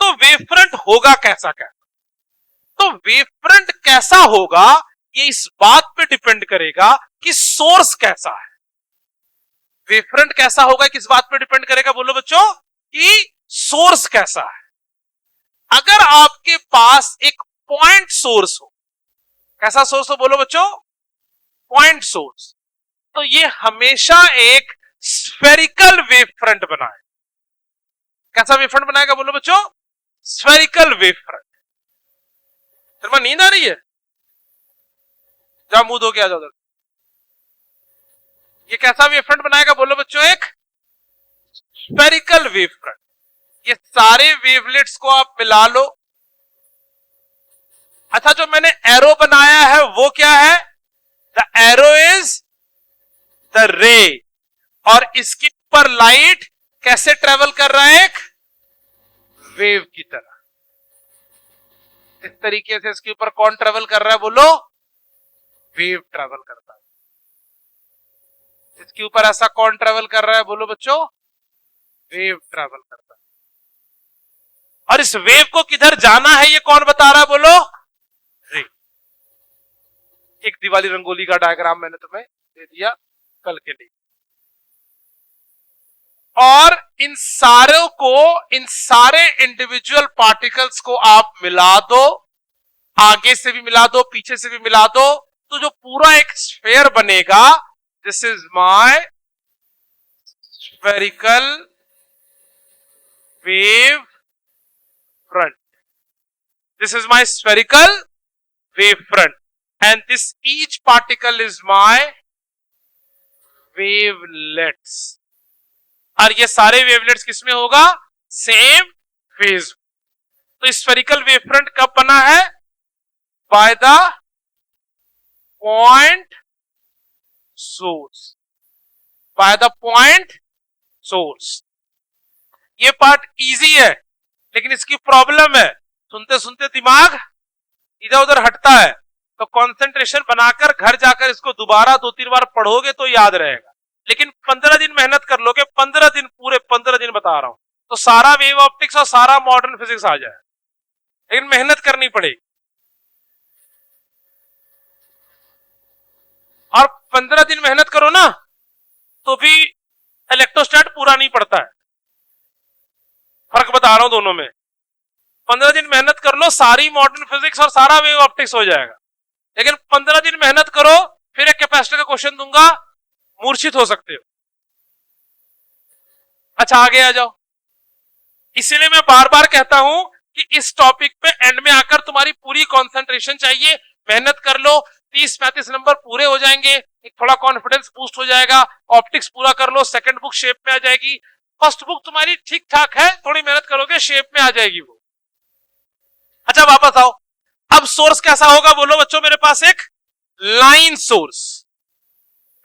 तो वेवफ्रंट होगा कैसा? तो वेवफ्रंट कैसा होगा, ये इस बात पे डिपेंड करेगा कि सोर्स कैसा है। वेवफ्रंट कैसा होगा किस बात पे डिपेंड करेगा? बोलो बच्चों, कि सोर्स कैसा है। अगर आपके पास एक पॉइंट सोर्स हो, कैसा सोर्स हो? बोलो बच्चों, पॉइंट सोर्स, तो ये हमेशा एक स्फेरिकल वेवफ्रंट बनाए। कैसा वेवफ्रंट बनाएगा? बोलो बच्चों, स्फेरिकल वेवफ्रंट। फिर नींद आ रही है? जा मुंह धो के आ जाओ। ये कैसा वेवफ्रंट बनाएगा? बोलो बच्चों, एक स्फेरिकल वेवफ्रंट। ये सारे वेवलेट्स को आप मिला लो। अच्छा, जो मैंने एरो बनाया है वो क्या है? द एरो इज द रे। और इसके ऊपर लाइट कैसे ट्रेवल कर रहा है? एक वेव की तरह। इस तरीके से इसके ऊपर कौन ट्रेवल कर रहा है? बोलो, वेव ट्रेवल करता है। इसके ऊपर ऐसा कौन ट्रेवल कर रहा है? बोलो बच्चों, वेव ट्रेवल करता है। और इस वेव को किधर जाना है ये कौन बता रहा है? बोलो, रे। एक दिवाली रंगोली का डायग्राम मैंने तुम्हें दे दिया कल के लिए। और इन सारे इंडिविजुअल पार्टिकल्स को आप मिला दो, आगे से भी मिला दो, पीछे से भी मिला दो, तो जो पूरा एक स्फेयर बनेगा, this is my spherical wave front. This is my spherical wave front, and this each particle is my wavelets. और ये सारे वेवलेट्स किसमें होगा? Same phase. तो स्फेरिकल वेवफ्रंट कब बना है? By the point source, by the point source. ये पार्ट इजी है, लेकिन इसकी प्रॉब्लम है, सुनते सुनते दिमाग इधर उधर हटता है। तो कंसंट्रेशन बनाकर घर जाकर इसको दोबारा 2-3 बार पढ़ोगे तो याद रहेगा। लेकिन 15 दिन मेहनत कर लोगे, 15 दिन, पूरे 15 दिन बता रहा हूं, तो सारा वेव ऑप्टिक्स और सारा मॉडर्न फिजिक्स आ जाए। लेकिन मेहनत करनी पड़ेगी। और 15 दिन मेहनत करो ना, तो भी इलेक्ट्रोस्टैट पूरा नहीं पड़ता है। फर्क बता रहा हूं दोनों में। 15 दिन मेहनत कर लो, सारी मॉडर्न फिजिक्स और सारा वेव ऑप्टिक्स हो जाएगा। लेकिन 15 दिन मेहनत करो, फिर एक कैपेसिटर का क्वेश्चन दूंगा, मूर्छित हो सकते हो। अच्छा, आगे आ जाओ। इसीलिए मैं बार बार कहता हूं कि इस टॉपिक पे एंड में आकर तुम्हारी पूरी कंसंट्रेशन चाहिए। मेहनत कर लो, 30-35 नंबर पूरे हो जाएंगे, एक थोड़ा कॉन्फिडेंस बूस्ट हो जाएगा। ऑप्टिक्स पूरा कर लो, सेकंड बुक शेप में आ जाएगी। फर्स्ट बुक तुम्हारी ठीक ठाक है, थोड़ी मेहनत करोगे शेप में आ जाएगी वो। अच्छा, वापस आओ। अब सोर्स कैसा होगा? बोलो बच्चों, मेरे पास एक लाइन सोर्स।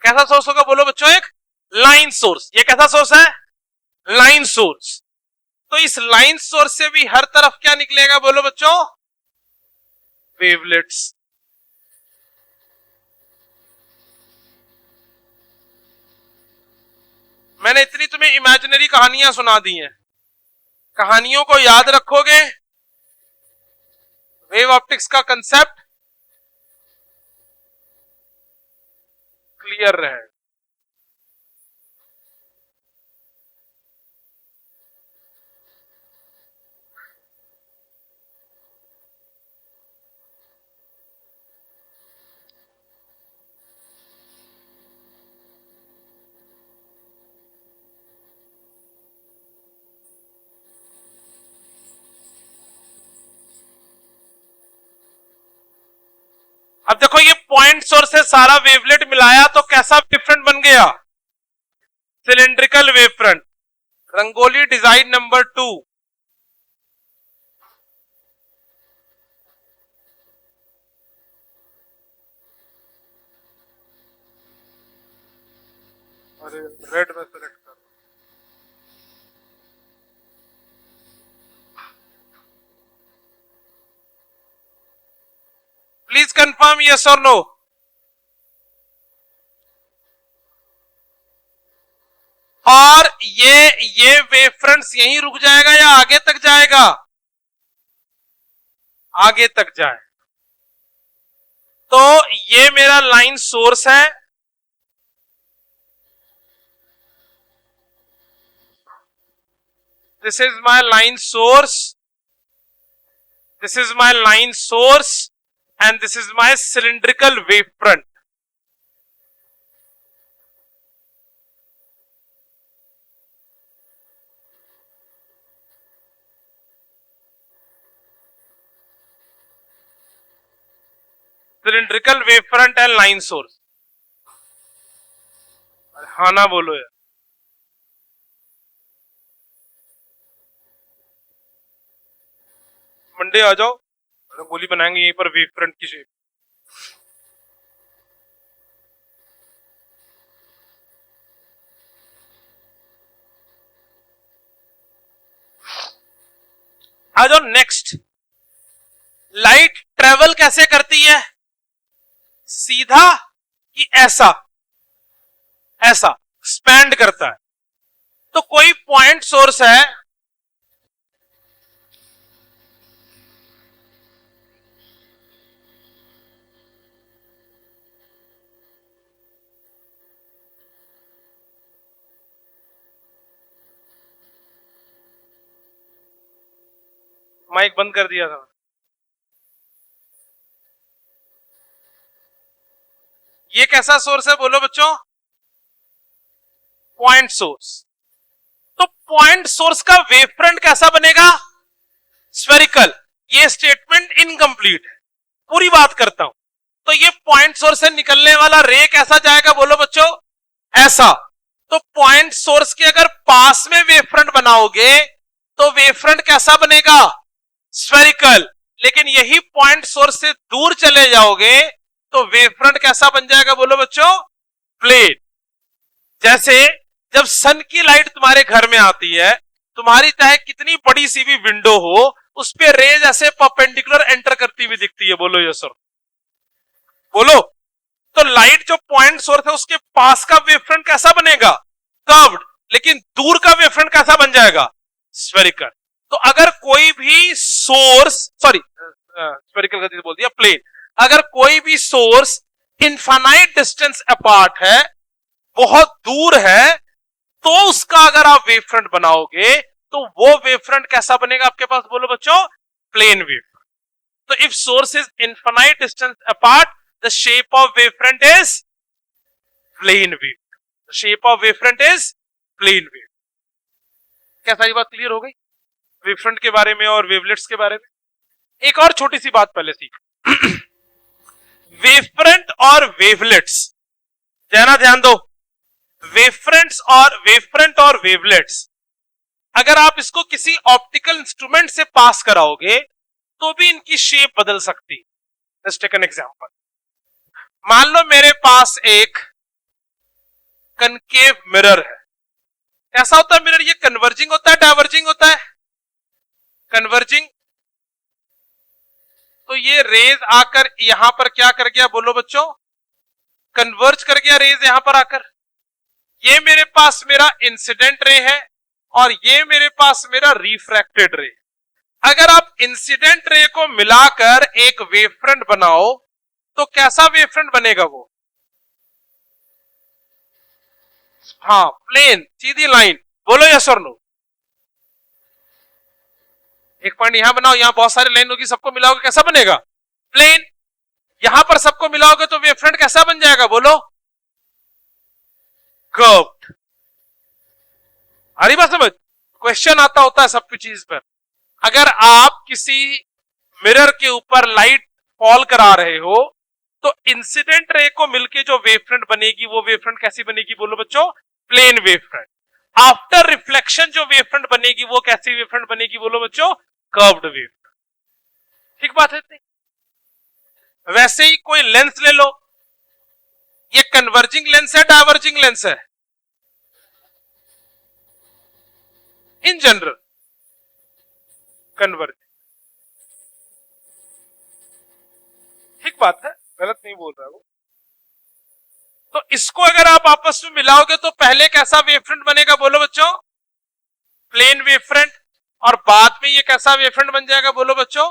कैसा सोर्स होगा? बोलो बच्चों, एक लाइन सोर्स। ये कैसा सोर्स है? Line source. तो इस लाइन सोर्स से भी हर तरफ क्या निकलेगा? बोलो बच्चों, वेवलेट्स। मैंने इतनी तुम्हें इमेजिनरी कहानियां सुना दी हैं, कहानियों को याद रखोगे, वेव ऑप्टिक्स का कंसेप्ट क्लियर रहे। अब देखो ये पॉइंट सोर्स से सारा वेवलेट मिलाया तो कैसा वेव फ्रंट बन गया? Cylindrical wave front. Rangoli design number 2। अरे रेड में सेलेक्ट कर। प्लीज कंफर्म यस और नो। और ये वेव फ्रंट्स यहीं रुक जाएगा या आगे तक जाएगा? आगे तक जाए। तो ये मेरा लाइन सोर्स है, this is my line source, this is my line source and this is my cylindrical wave front. cylindrical wave front and line source. हाँ ना बोलो यार। मंडे आ जाओ, रंगोली बनाएंगे यहीं पर वेव फ्रंट की शेप। आ जाओ नेक्स्ट। लाइट ट्रेवल कैसे करती है? सीधा कि ऐसा? ऐसा एक्सपैंड करता है। तो कोई पॉइंट सोर्स है, माइक बंद कर दिया था। ये कैसा सोर्स है बोलो बच्चों? Point source. तो पॉइंट सोर्स का वेव फ्रंट कैसा बनेगा? स्फेरिकल। ये स्टेटमेंट इनकंप्लीट है, पूरी बात करता हूं। तो ये पॉइंट सोर्स से निकलने वाला रे कैसा जाएगा बोलो बच्चों? ऐसा। तो पॉइंट सोर्स के अगर पास में वेव फ्रंट बनाओगे तो वेव फ्रंट कैसा बनेगा? स्फेरिकल। लेकिन यही पॉइंट सोर्स से दूर चले जाओगे तो वेव फ्रंट कैसा बन जाएगा बोलो बच्चों? प्लेन। जैसे जब सन की लाइट तुम्हारे घर में आती है, तुम्हारी चाहे कितनी बड़ी सी भी विंडो हो, उस पे रेज ऐसे परपेंडिकुलर एंटर करती हुई दिखती है। बोलो यस सर, बोलो। तो लाइट जो पॉइंट सोर्स है उसके पास का वेव फ्रंट कैसा बनेगा? कर्व्ड। लेकिन दूर का वेव फ्रंट कैसा बन जाएगा? स्फेरिकल। तो अगर कोई भी सोर्स, सॉरी स्फेरिकल गति बोल दिया, प्लेन। अगर कोई भी सोर्स इनफाइनाइट डिस्टेंस अपार्ट है, बहुत दूर है, तो उसका अगर आप वेव फ्रंट बनाओगे तो वो वेव फ्रंट कैसा बनेगा आपके पास बोलो बच्चों? Plane wave. तो if source is infinite distance apart, the shape of wave front is plane wave. The shape of wave front is plane wave. क्या सारी बात क्लियर हो गई वेव फ्रंट के बारे में और वेवलेट्स के बारे में? एक और छोटी सी बात पहले सीख। वेव फ्रंट और वेवलेट्स, ध्यान ध्यान दो। वेव फ्रंट और वेवलेट्स, अगर आप इसको किसी ऑप्टिकल इंस्ट्रूमेंट से पास कराओगे तो भी इनकी शेप बदल सकती है। Let's take an example. मान लो मेरे पास एक कनकेव मिरर है। कैसा होता है मिरर? ये कन्वर्जिंग होता है, डाइवर्जिंग होता है? कन्वर्जिंग। तो ये रेज आकर यहां पर क्या कर गया बोलो बच्चों? कन्वर्ज कर गया रेज यहां पर आकर। ये मेरे पास मेरा इंसिडेंट रे है और ये मेरे पास मेरा रिफ्रैक्टेड रे। अगर आप इंसिडेंट रे को मिलाकर एक वेवफ्रंट बनाओ तो कैसा वेवफ्रंट बनेगा वो? हाँ, प्लेन, सीधी लाइन। बोलो यस और नो। एक पॉइंट यहां बनाओ, यहां बहुत सारी लाइन होगी, सबको मिलाओगे कैसा बनेगा? प्लेन। यहां पर सबको मिलाओगे तो वेवफ्रंट कैसा बन जाएगा? बोलो, कर्व्ड। आ रही बात समझ? क्वेश्चन आता होता है सबकी चीज पर। अगर आप किसी मिरर के ऊपर लाइट फॉल करा रहे हो तो इंसिडेंट रे को मिलके जो वेवफ्रंट बनेगी वो वेवफ्रंट कैसी बनेगी? बोलो बच्चों, प्लेन वेवफ्रंट। आफ्टर रिफ्लेक्शन जो वेवफ्रंट बनेगी वो कैसी वेवफ्रंट बनेगी? बोलो बच्चों, कर्व्ड वेवफ्रंट। ठीक बात है इतनी? वैसे ही कोई लेंस ले लो, ये कन्वर्जिंग लेंस है, डाइवर्जिंग लेंस है? In general converging. ठीक बात है, गलत नहीं बोल रहा वो। तो इसको अगर आप आपस में मिलाओगे तो पहले कैसा वेवफ्रंट बनेगा? बोलो बच्चों, प्लेन वेवफ्रंट। और बाद में ये कैसा वेवफ्रंट बन जाएगा? बोलो बच्चों,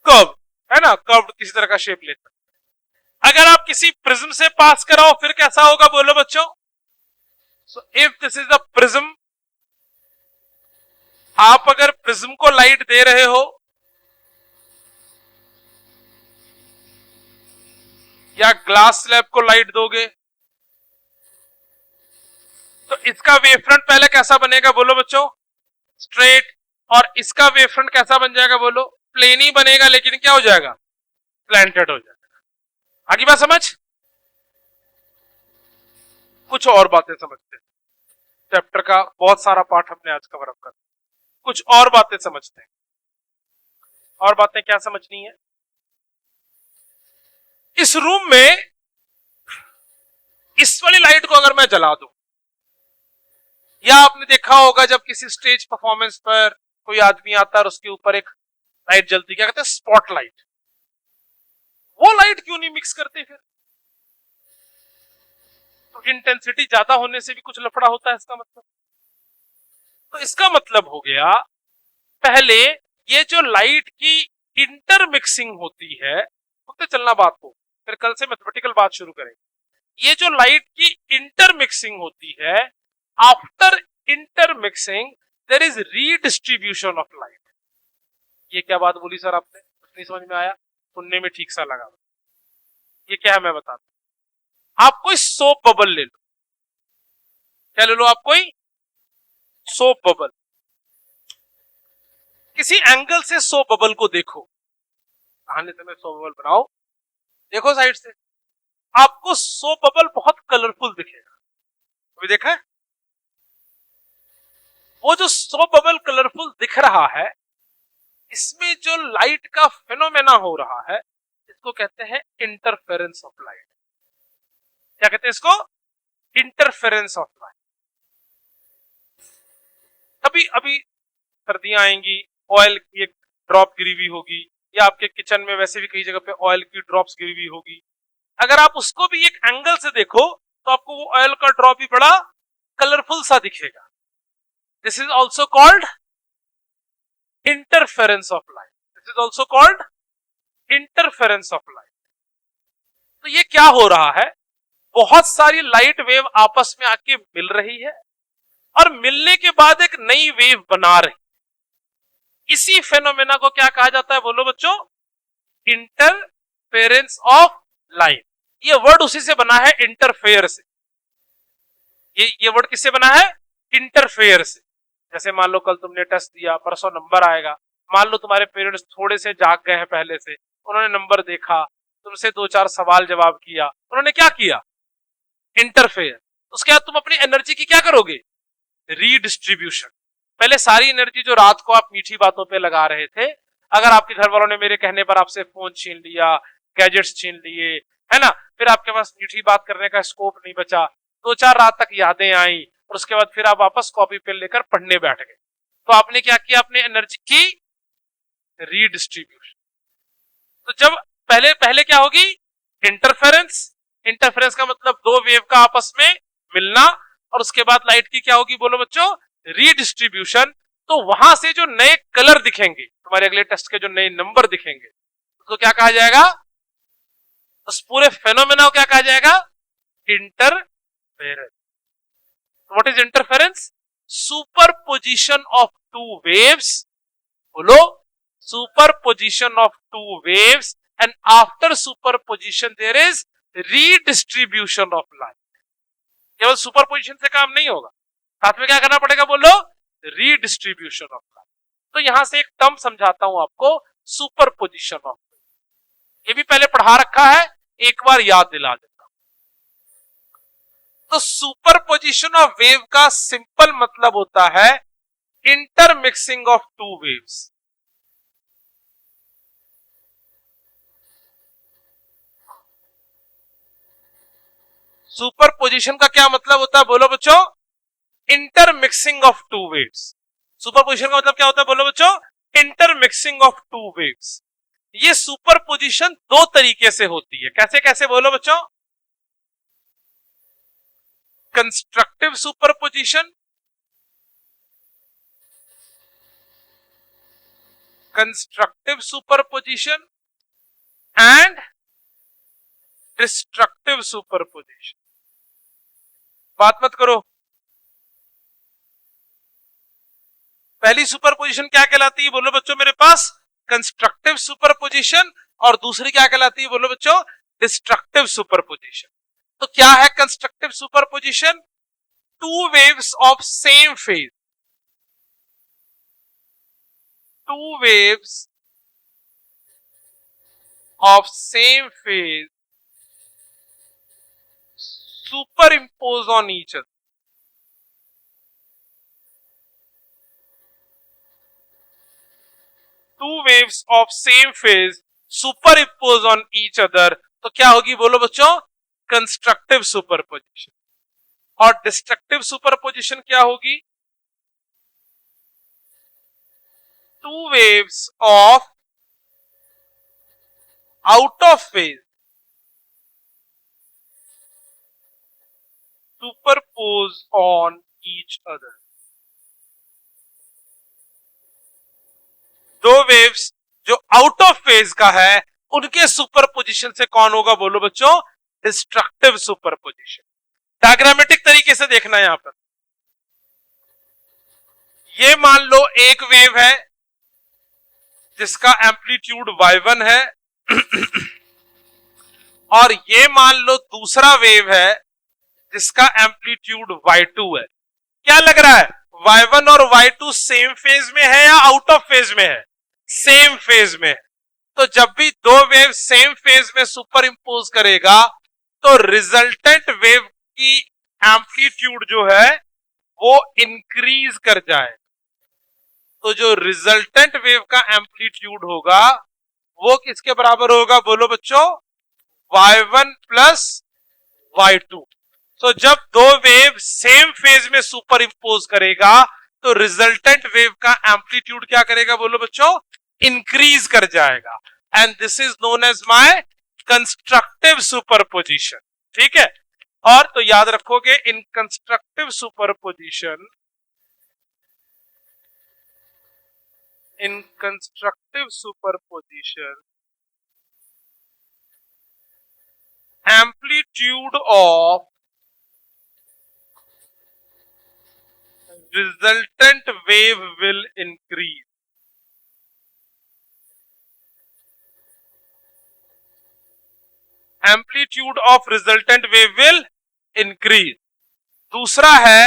कर्व, है ना? कर्व किसी तरह का शेप लेता। अगर आप किसी प्रिज्म से पास कराओ फिर कैसा होगा? बोलो बच्चों, so if this is the prism, आप अगर प्रिज्म को लाइट दे रहे हो या ग्लास स्लैब को लाइट दोगे तो इसका वेवफ्रंट पहले कैसा बनेगा? बोलो बच्चों, स्ट्रेट। और इसका वेवफ्रंट कैसा बन जाएगा? बोलो, प्लेन ही बनेगा, लेकिन क्या हो जाएगा? स्लैंटेड हो जाएगा। आगे बात समझ? कुछ और बातें समझते हैं। चैप्टर का बहुत सारा पार्ट हमने आज कवर अप कर, कुछ और बातें समझते हैं। और बातें क्या समझनी है? इस रूम में इस वाली लाइट को अगर मैं जला दूं, या आपने देखा होगा जब किसी स्टेज परफॉर्मेंस पर कोई आदमी आता है और उसके ऊपर एक लाइट जलती, क्या कहते हैं? स्पॉटलाइट। वो लाइट क्यों नहीं मिक्स करते फिर? तो इंटेंसिटी ज्यादा होने से भी कुछ लफड़ा होता है इसका मतलब। तो इसका मतलब हो गया, पहले ये जो लाइट की इंटरमिक्सिंग होती है, होते चलना बात को, फिर कल से मैथमेटिकल बात शुरू करेंगे। ये जो लाइट की इंटरमिक्सिंग होती है, after intermixing there is redistribution of light. ये क्या बात बोली सर आपने? कुछ नहीं समझ में आया? सुनने में ठीक सा लगा? ये क्या है मैं बताता हूं। आप कोई सोप बबल ले लो। क्या ले लो आप? कोई सोप बबल। किसी एंगल से सोप बबल को देखो, कहानी से मैं सोप बबल बनाओ, देखो साइड से, आपको सोप बबल बहुत कलरफुल दिखेगा। अभी देखा है? वो जो सोप बबल कलरफुल दिख रहा है, इसमें जो लाइट का फिनोमेना हो रहा है, इसको कहते हैं इंटरफेरेंस ऑफ लाइट। क्या कहते हैं इसको? Interference of light. अभी अभी सर्दियां आएंगी, ऑयल की एक ड्रॉप गिरी हुई होगी, या आपके किचन में वैसे भी कई जगह पे ऑयल की ड्रॉप्स गिरी हुई होगी। अगर आप उसको भी एक एंगल से देखो तो आपको वो ऑयल का ड्रॉप भी बड़ा कलरफुल सा दिखेगा। This is also called interference of light. This is also called interference of light. तो ये क्या हो रहा है? बहुत सारी लाइट वेव आपस में आके मिल रही है और मिलने के बाद एक नई वेव बना रही। इसी फेनोमेना को क्या कहा जाता है? बोलो बच्चों, इंटरफेरेंस ऑफ लाइट। ये वर्ड उसी से बना है, इंटरफेयर से। ये वर्ड किससे बना है? इंटरफेयर से। जैसे मान लो कल तुमने टेस्ट दिया, परसों नंबर आएगा, मान लो तुम्हारे पेरेंट्स थोड़े से जाग गए हैं पहले से, उन्होंने नंबर देखा, तुमसे 2-4 सवाल जवाब किया, उन्होंने क्या किया? इंटरफेयर। उसके बाद तुम अपनी एनर्जी की क्या करोगे? रीडिस्ट्रीब्यूशन। पहले सारी एनर्जी जो रात को आप मीठी बातों पे लगा रहे थे, अगर आपके घर वालों ने मेरे कहने पर आपसे फोन छीन लिया, गैजेट्स छीन लिए, है ना, फिर आपके पास मीठी बात करने का स्कोप नहीं बचा, 2-4 रात तक यादें आई और उसके बाद फिर आप वापस कॉपी पेन लेकर पढ़ने बैठ गए, तो आपने क्या किया? अपने एनर्जी की रीडिस्ट्रीब्यूशन। तो जब पहले पहले क्या होगी? इंटरफेरेंस। इंटरफेरेंस का मतलब दो वेव का आपस में मिलना, और उसके बाद लाइट की क्या होगी? बोलो बच्चों, रीडिस्ट्रीब्यूशन, तो वहां से जो नए कलर दिखेंगे, तुम्हारे अगले टेस्ट के जो नए नंबर दिखेंगे, उसको क्या कहा जाएगा? उस पूरे फेनोमेना को क्या कहा जाएगा? Interference. What is interference? Superposition of two waves, बोलो, superposition of two waves, and after superposition there is redistribution of light. केवल सुपरपोजिशन से काम नहीं होगा, साथ में क्या करना पड़ेगा? बोलो, रीडिस्ट्रीब्यूशन ऑफ लाइट। तो यहां से एक टर्म समझाता हूं आपको, सुपरपोजिशन ऑफ, ये भी पहले पढ़ा रखा है, एक बार याद दिला देता हूं। तो सुपरपोजिशन ऑफ वेव का सिंपल मतलब होता है intermixing of two waves. Superposition का क्या मतलब होता है? बोलो बच्चों, intermixing of two waves. Superposition का मतलब क्या होता है? बोलो बच्चों, इंटरमिक्सिंग ऑफ टू वेव्स। ये सुपरपोजिशन दो तरीके से होती है। कैसे कैसे? बोलो बच्चों, constructive superposition, constructive superposition and destructive superposition. बात मत करो। पहली सुपरपोजिशन क्या कहलाती है? बोलो बच्चों मेरे पास, कंस्ट्रक्टिव सुपरपोजिशन, और दूसरी क्या कहलाती है? बोलो बच्चों, डिस्ट्रक्टिव सुपरपोजिशन। तो क्या है constructive superposition? Two waves of same phase, two waves of same phase superimpose on each other. Two waves of same phase superimpose on each other, तो क्या होगी? बोलो बच्चों, कंस्ट्रक्टिव सुपरपोजिशन। और डिस्ट्रक्टिव सुपरपोजिशन क्या होगी? Two waves of out of phase superpose on each other. दो waves जो आउट ऑफ फेज का है, उनके सुपरपोजिशन से कौन होगा? बोलो बच्चों, डिस्ट्रक्टिव सुपरपोजिशन। डायग्रामेटिक तरीके से देखना यहां पर, ये मान लो एक वेव है जिसका एम्पलीट्यूड y1 है और ये मान लो दूसरा वेव है जिसका एम्पलीट्यूड y2 है। क्या लग रहा है? y1 और y2 सेम फेज में है या आउट ऑफ फेज में है? सेम फेज में है। तो जब भी दो वेव सेम फेज में सुपर इंपोज करेगा तो रिजल्टेंट वेव की एम्पलीट्यूड जो है वो इंक्रीज कर जाए। तो जो रिजल्टेंट वेव का एम्पलीट्यूड होगा वो किसके बराबर होगा? बोलो बच्चों, y1 प्लस y2। तो जब दो वेव सेम फेज में सुपर इंपोज करेगा तो रिजल्टेंट वेव का एम्पलीट्यूड क्या करेगा? बोलो बच्चों, इंक्रीज कर जाएगा। And this is known as my constructive superposition. ठीक है, और तो याद रखोगे, in constructive superposition, in constructive superposition, amplitude of resultant wave will increase. Amplitude of resultant wave will increase. दूसरा है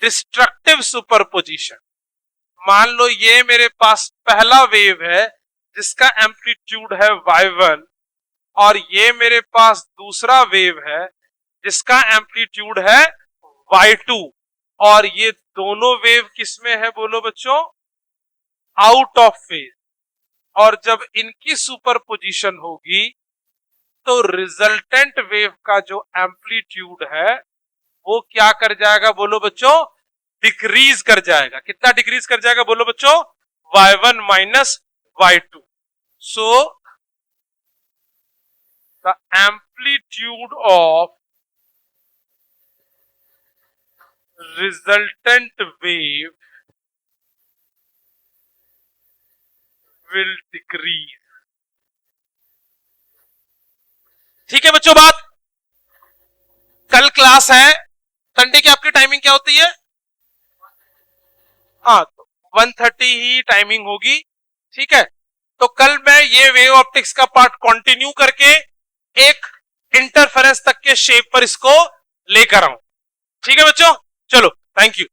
डिस्ट्रक्टिव सुपरपोजिशन। मान लो ये मेरे पास पहला वेव है जिसका एम्पलीट्यूड है y1 और ये मेरे पास दूसरा वेव है जिसका एम्पलीट्यूड है y2 और ये दोनों वेव किसमें है? बोलो बच्चों, आउट ऑफ फेज। और जब इनकी सुपरपोजिशन होगी तो रिजल्टेंट वेव का जो एम्पलीट्यूड है वो क्या कर जाएगा? बोलो बच्चों, डिक्रीज कर जाएगा। कितना डिक्रीज कर जाएगा? बोलो बच्चों, y1 minus y2। So the amplitude of resultant wave will decrease. ठीक है बच्चों, बात कल क्लास है, संडे की आपकी टाइमिंग क्या होती है? हाँ, तो 1:30 ही टाइमिंग होगी, ठीक है। तो कल मैं ये वेव ऑप्टिक्स का पार्ट कंटिन्यू करके एक इंटरफेरेंस तक के शेप पर इसको लेकर आऊं, ठीक है बच्चों। चलो, थैंक यू।